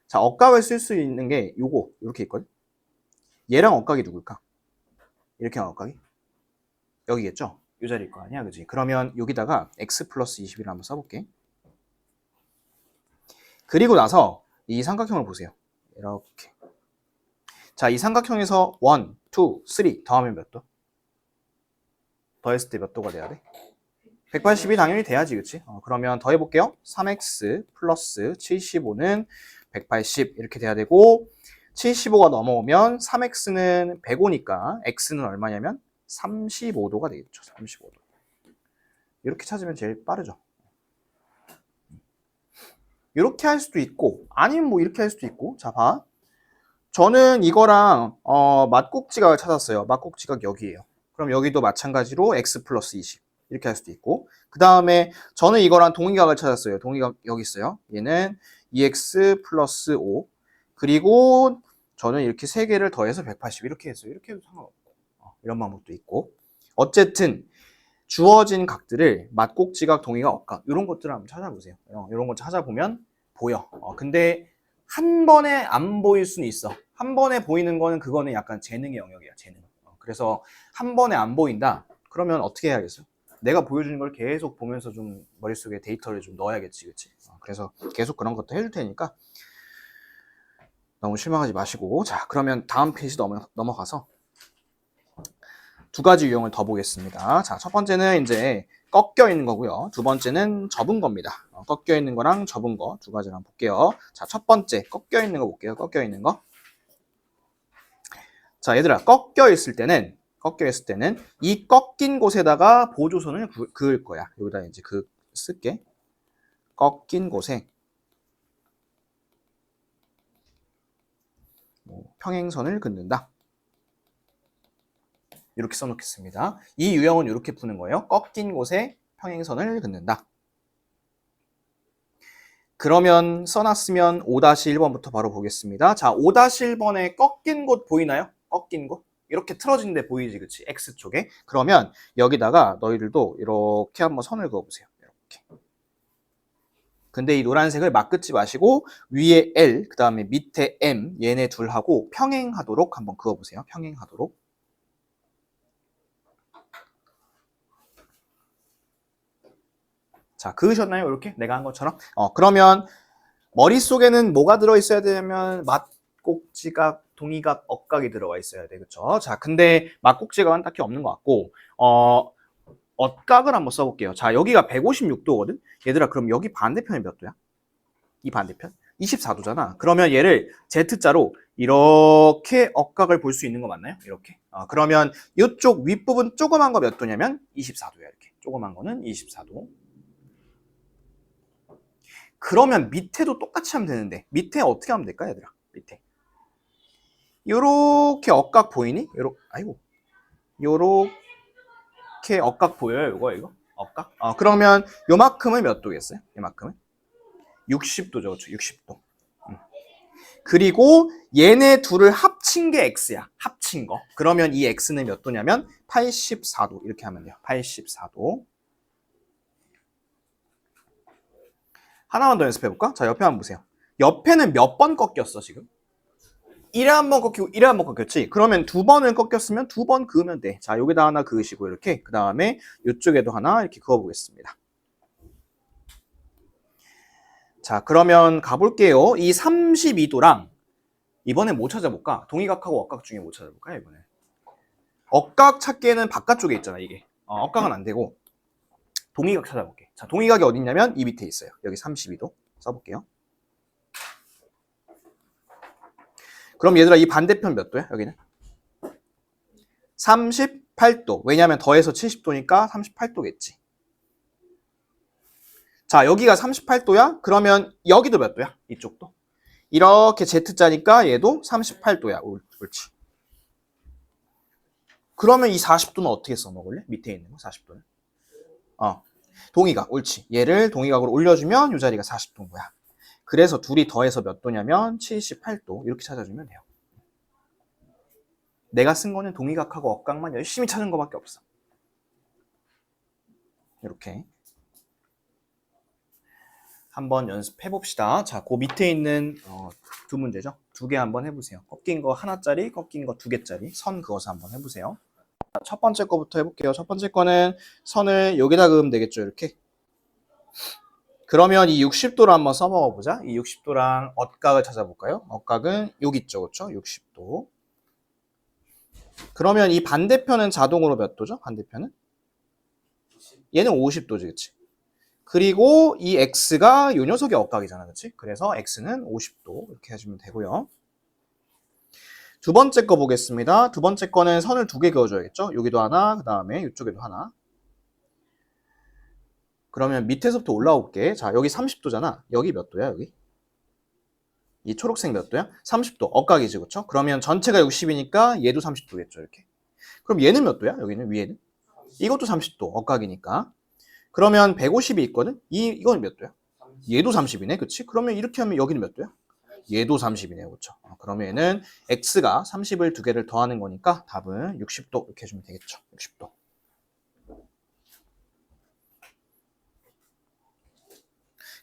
자, 억각을 쓸 수 있는 게 요거 이렇게 있거든. 얘랑 억각이 누굴까? 이렇게 하면 억각이 여기겠죠? 이 자리일 거 아니야, 그지? 그러면 여기다가 x 플러스 20을 한번 써볼게. 그리고 나서 이 삼각형을 보세요. 이렇게. 자, 이 삼각형에서 1, 2, 3 더하면 몇 도? 더했을 때 몇 도가 돼야 돼? 180이 당연히 돼야지, 그치? 그러면 더해볼게요. 3x 플러스 75는 180 이렇게 돼야 되고 75가 넘어오면 3x는 105니까 x는 얼마냐면 35도가 되겠죠. 35도. 이렇게 찾으면 제일 빠르죠. 이렇게 할 수도 있고 아니면 뭐 이렇게 할 수도 있고. 자, 봐. 저는 이거랑 맞곡지각을 찾았어요. 맞곡지각 여기에요. 그럼 여기도 마찬가지로 x 플러스 20 이렇게 할 수도 있고, 그 다음에 저는 이거랑 동의각을 찾았어요. 동의각 여기 있어요. 얘는 2x 플러스 5 그리고 저는 이렇게 세 개를 더해서 180 이렇게 했어요. 이렇게 해도 상관없고 이런 방법도 있고. 어쨌든 주어진 각들을 맞곡지각, 동의각, 억각 이런 것들을 한번 찾아보세요. 이런 거 찾아보면 보여. 근데 한 번에 안 보일 수는 있어. 한 번에 보이는 거는 그거는 약간 재능의 영역이야. 재능. 그래서 한 번에 안 보인다. 그러면 어떻게 해야겠어요? 내가 보여주는 걸 계속 보면서 좀 머릿속에 데이터를 좀 넣어야겠지, 그치? 그래서 계속 그런 것도 해줄 테니까 너무 실망하지 마시고. 자, 그러면 다음 페이지 넘어가서 두 가지 유형을 더 보겠습니다. 자, 첫 번째는 이제 꺾여 있는 거고요. 두 번째는 접은 겁니다. 꺾여 있는 거랑 접은 거 두 가지를 한번 볼게요. 자, 첫 번째 꺾여 있는 거 볼게요. 꺾여 있는 거. 자, 얘들아, 꺾여 있을 때는 이 꺾인 곳에다가 보조선을 그을 거야. 여기다 이제 쓸게. 꺾인 곳에 평행선을 긋는다. 이렇게 써놓겠습니다. 이 유형은 이렇게 푸는 거예요. 꺾인 곳에 평행선을 긋는다. 그러면 써놨으면 5-1번부터 바로 보겠습니다. 자, 5-1번에 꺾인 곳 보이나요? 꺾인 곳? 이렇게 틀어진 데 보이지, 그치? X쪽에. 그러면 여기다가 너희들도 이렇게 한번 선을 그어보세요. 이렇게. 근데 이 노란색을 막 긋지 마시고 위에 L, 그 다음에 밑에 M, 얘네 둘하고 평행하도록 한번 그어보세요. 평행하도록. 자, 그으셨나요? 이렇게? 내가 한 것처럼? 그러면 머릿속에는 뭐가 들어있어야 되냐면 맞곡지각, 동의각, 억각이 들어가 있어야 돼. 그쵸? 자, 근데 맞곡지각은 딱히 없는 것 같고 억각을 한번 써볼게요. 자, 여기가 156도거든? 얘들아, 그럼 여기 반대편이 몇 도야? 이 반대편? 24도잖아. 그러면 얘를 Z자로 이렇게 억각을 볼 수 있는 거 맞나요? 이렇게. 그러면 이쪽 윗부분 조그만 거 몇 도냐면 24도야. 이렇게. 조그만 거는 24도. 그러면 밑에도 똑같이 하면 되는데 밑에 어떻게 하면 될까 얘들아? 밑에 요렇게 억각 보이니? 아이고 요렇게 억각 보여요 이거? 억각? 그러면 요만큼은 몇 도겠어요? 요만큼은? 60도죠 그렇죠? 60도. 그리고 얘네 둘을 합친 게 x야. 합친 거. 그러면 이 x는 몇 도냐면 84도. 이렇게 하면 돼요. 84도. 하나만 더 연습해볼까? 자, 옆에 한번 보세요. 옆에는 몇 번 꺾였어, 지금? 1에 한 번 꺾이고 1에 한 번 꺾였지? 그러면 두 번을 꺾였으면 두 번 그으면 돼. 자, 여기다 하나 그으시고 이렇게. 그 다음에 이쪽에도 하나 이렇게 그어보겠습니다. 자, 그러면 가볼게요. 이 32도랑 이번엔 뭐 찾아볼까? 동의각하고 억각 중에 뭐 찾아볼까요, 이번에? 억각 찾기에는 바깥쪽에 있잖아, 이게. 억각은 안 되고. 동의각 찾아볼게. 자, 동의각이 어디 있냐면 이 밑에 있어요. 여기 32도. 써볼게요. 그럼 얘들아, 이 반대편 몇 도야, 여기는? 38도. 왜냐면 더해서 70도니까 38도겠지. 자, 여기가 38도야? 그러면 여기도 몇 도야? 이쪽도? 이렇게 Z자니까 얘도 38도야. 옳지. 그러면 이 40도는 어떻게 써먹을래? 밑에 있는 거 40도는. 동의각. 옳지. 얘를 동의각으로 올려주면 이 자리가 40도인 거야. 그래서 둘이 더해서 몇 도냐면 78도. 이렇게 찾아주면 돼요. 내가 쓴 거는 동의각하고 억각만 열심히 찾은 거밖에 없어. 이렇게. 한번 연습해 봅시다. 자, 그 밑에 있는 두 문제죠. 두 개 한번 해보세요. 꺾인 거 하나짜리, 꺾인 거 두 개짜리 선 그어서 한번 해보세요. 첫 번째 거부터 해볼게요. 첫 번째 거는 선을 여기다 그으면 되겠죠. 이렇게. 그러면 이 60도를 한번 써먹어 보자. 이 60도랑 억각을 찾아볼까요? 억각은 여기 있죠. 그렇죠? 60도. 그러면 이 반대편은 자동으로 몇 도죠? 반대편은? 얘는 50도지. 그치? 그리고 이 x가 요 녀석의 억각이잖아. 그치? 그래서 x는 50도 이렇게 해주면 되고요. 두 번째 거 보겠습니다. 두 번째 거는 선을 두 개 그어줘야겠죠? 여기도 하나, 그 다음에 이쪽에도 하나. 그러면 밑에서부터 올라올게. 자, 여기 30도잖아. 여기 몇 도야, 여기? 이 초록색 몇 도야? 30도. 억각이지, 그쵸? 그러면 전체가 60이니까 얘도 30도겠죠, 이렇게. 그럼 얘는 몇 도야? 여기는, 위에는? 이것도 30도. 억각이니까. 그러면 150이 있거든? 이건 몇 도야? 얘도 30이네, 그치? 그러면 이렇게 하면 여기는 몇 도야? 얘도 30이네요, 그쵸? 그러면 얘는 x가 30을 두 개를 더하는 거니까 답은 60도 이렇게 해주면 되겠죠, 60도.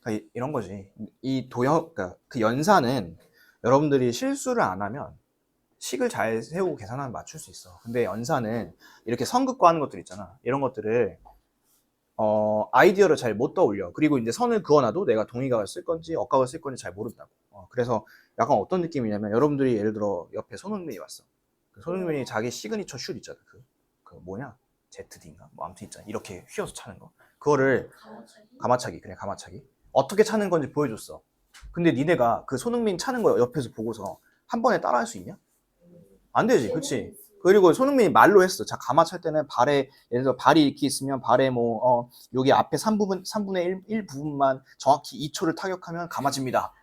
그러니까 이런 거지. 그러니까 그 연산은 여러분들이 실수를 안 하면 식을 잘 세우고 계산하면 맞출 수 있어. 근데 연산은 이렇게 선긋고 하는 것들 있잖아. 이런 것들을 아이디어를 잘 못 떠올려. 그리고 이제 선을 그어놔도 내가 동의각을 쓸 건지 억각을 쓸 건지 잘 모른다고. 그래서 약간 어떤 느낌이냐면 여러분들이 예를 들어 옆에 손흥민이 왔어. 그 손흥민이 자기 시그니처 슛 있잖아. 그 뭐냐? ZD인가? 뭐 아무튼 있잖아. 이렇게 휘어서 차는 거. 그거를 가마차기. 그래, 가마차기. 어떻게 차는 건지 보여줬어. 근데 니네가 그 손흥민 차는 거 옆에서 보고서 한 번에 따라할 수 있냐? 안 되지, 그치? 그리고 손흥민이 말로 했어. 자, 가마 찰 때는 발에, 예를 들어 발이 이렇게 있으면 발에 여기 앞에 3분의 1 부분만 정확히 2초를 타격하면 가마집니다.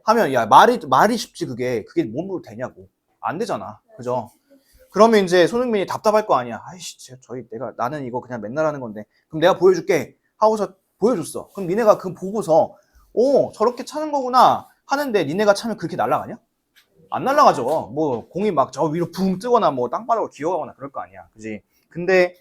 하면, 야, 말이 쉽지, 그게 몸으로 되냐고. 안 되잖아. 그죠? 그러면 이제 손흥민이 답답할 거 아니야. 아이씨, 나는 이거 그냥 맨날 하는 건데. 그럼 내가 보여줄게. 하고서 보여줬어. 그럼 니네가 그거 보고서, 저렇게 차는 거구나. 하는데 니네가 차면 그렇게 날아가냐? 안 날아가죠. 뭐 공이 막 저 위로 붕 뜨거나 뭐 땅바닥으로 기어가거나 그럴 거 아니야. 그지? 근데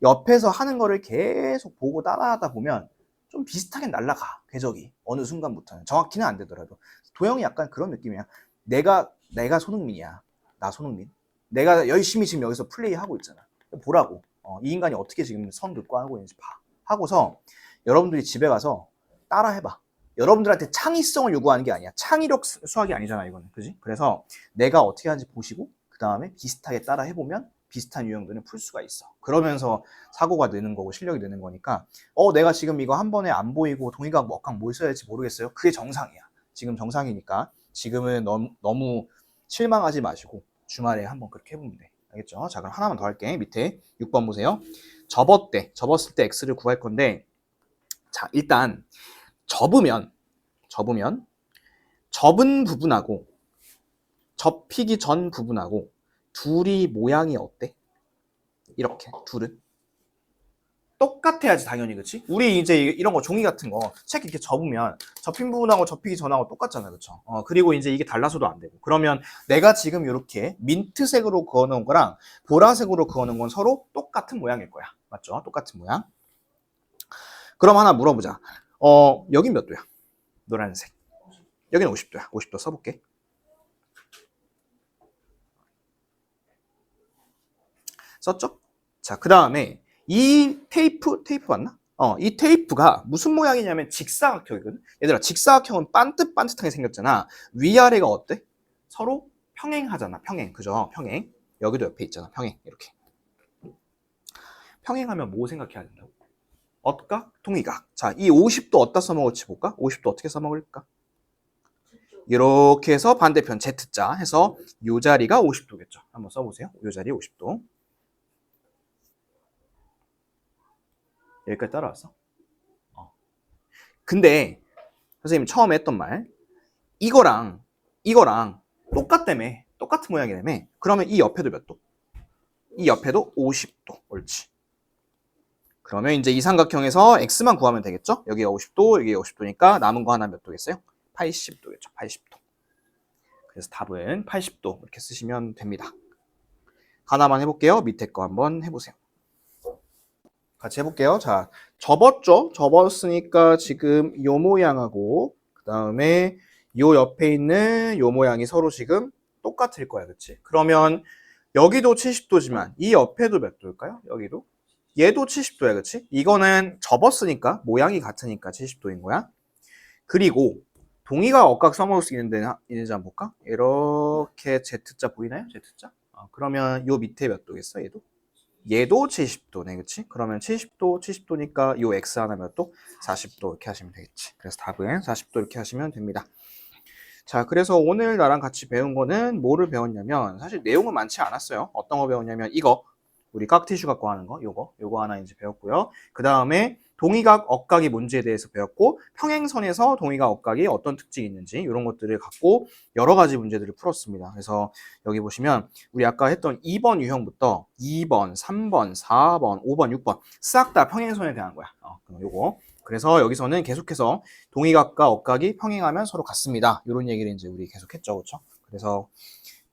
옆에서 하는 거를 계속 보고 따라하다 보면 좀 비슷하게 날아가. 궤적이. 어느 순간부터는. 정확히는 안 되더라도. 도형이 약간 그런 느낌이야. 내가 손흥민이야. 나 손흥민. 내가 열심히 지금 여기서 플레이하고 있잖아. 보라고. 이 인간이 어떻게 지금 선 긋고 하고 있는지 봐. 하고서 여러분들이 집에 가서 따라 해봐. 여러분들한테 창의성을 요구하는 게 아니야. 창의력 수학이 아니잖아, 이거는. 그지? 그래서 내가 어떻게 하는지 보시고 그 다음에 비슷하게 따라 해보면 비슷한 유형들은 풀 수가 있어. 그러면서 사고가 느는 거고 실력이 느는 거니까 내가 지금 이거 한 번에 안 보이고 동의각, 억각 뭘 써야 할지 모르겠어요. 그게 정상이야. 지금 정상이니까 지금은 너무 실망하지 마시고 주말에 한번 그렇게 해보면 돼. 알겠죠? 자, 그럼 하나만 더 할게. 밑에 6번 보세요. 접었을 때 x를 구할 건데 자, 일단 접으면 접으면 접은 부분하고 접히기 전 부분하고 둘이 모양이 어때? 이렇게 둘은 똑같아야지 당연히. 그치? 우리 이제 이런 거 종이 같은 거 책 이렇게 접으면 접힌 부분하고 접히기 전하고 똑같잖아요. 그쵸? 그리고 이제 이게 달라서도 안 되고. 그러면 내가 지금 이렇게 민트색으로 그어놓은 거랑 보라색으로 그어놓은 건 서로 똑같은 모양일 거야. 맞죠? 똑같은 모양. 그럼 하나 물어보자. 여긴 몇 도야? 노란색. 여기는 50도야. 50도 써볼게. 썼죠? 자, 그 다음에 이 테이프 맞나? 이 테이프가 무슨 모양이냐면 직사각형이거든. 얘들아, 직사각형은 반듯반듯하게 생겼잖아. 위아래가 어때? 서로 평행하잖아. 평행. 그죠? 평행. 여기도 옆에 있잖아. 평행. 이렇게. 평행하면 뭐 생각해야 된다고? 엇각, 동의각. 자, 이 50도 어디다 써먹을지 볼까? 50도 어떻게 써먹을까? 이렇게 해서 반대편 Z자 해서 이 자리가 50도겠죠. 한번 써보세요. 이 자리 50도. 여기까지 따라왔어? 근데 선생님이 처음에 했던 말 이거랑 똑같다며. 똑같은 모양이라며. 그러면 이 옆에도 몇 도? 이 옆에도 50도. 옳지. 그러면 이제 이 삼각형에서 x만 구하면 되겠죠? 여기가 50도, 여기가 50도니까 남은 거 하나 몇 도겠어요? 80도겠죠. 80도. 그래서 답은 80도 이렇게 쓰시면 됩니다. 하나만 해볼게요. 밑에 거 한번 해보세요. 같이 해볼게요. 자, 접었죠? 접었으니까 지금 요 모양하고 그 다음에 요 옆에 있는 요 모양이 서로 지금 똑같을 거야. 그치? 그러면 여기도 70도지만 이 옆에도 몇 도일까요? 여기도? 얘도 70도야. 그치? 이거는 접었으니까 모양이 같으니까 70도인 거야. 그리고 동의가 억각 써먹을 수 있는지 한번 볼까? 이렇게 Z자 보이나요? Z자? 그러면 요 밑에 몇 도겠어? 얘도 70도네. 그치? 그러면 70도니까 요 X 하나 몇 도? 40도 이렇게 하시면 되겠지. 그래서 답은 40도 이렇게 하시면 됩니다. 자, 그래서 오늘 나랑 같이 배운 거는 뭐를 배웠냐면 사실 내용은 많지 않았어요. 어떤 거 배웠냐면 이거 우리 깍티슈 갖고 하는 거 요거 하나 이제 배웠고요. 그 다음에 동의각, 억각이 뭔지에 대해서 배웠고 평행선에서 동의각, 억각이 어떤 특징이 있는지 이런 것들을 갖고 여러 가지 문제들을 풀었습니다. 그래서 여기 보시면 우리 아까 했던 2번 유형부터 2번, 3번, 4번, 5번, 6번 싹 다 평행선에 대한 거야. 요거. 그래서 여기서는 계속해서 동의각과 억각이 평행하면 서로 같습니다. 이런 얘기를 이제 우리 계속 했죠. 그렇죠? 그래서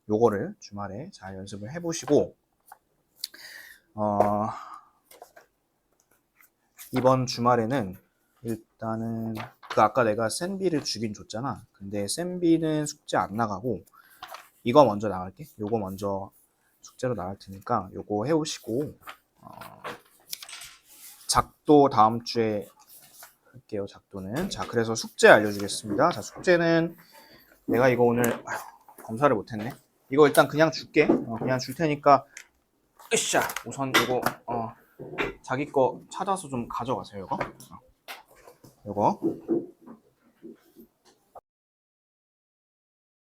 요거를 주말에 잘 연습을 해보시고 이번 주말에는 일단은 아까 내가 센비를 주긴 줬잖아. 근데 센비는 숙제 안 나가고 이거 먼저 나갈게. 요거 먼저 숙제로 나갈 테니까 요거 해오시고 작도 다음 주에 할게요. 작도는. 자, 그래서 숙제 알려주겠습니다. 자, 숙제는 내가 이거 오늘 검사를 못했네. 이거 일단 그냥 줄게. 그냥 줄 테니까 으쌰. 우선 이거 자기 거 찾아서 좀 가져가세요. 요거.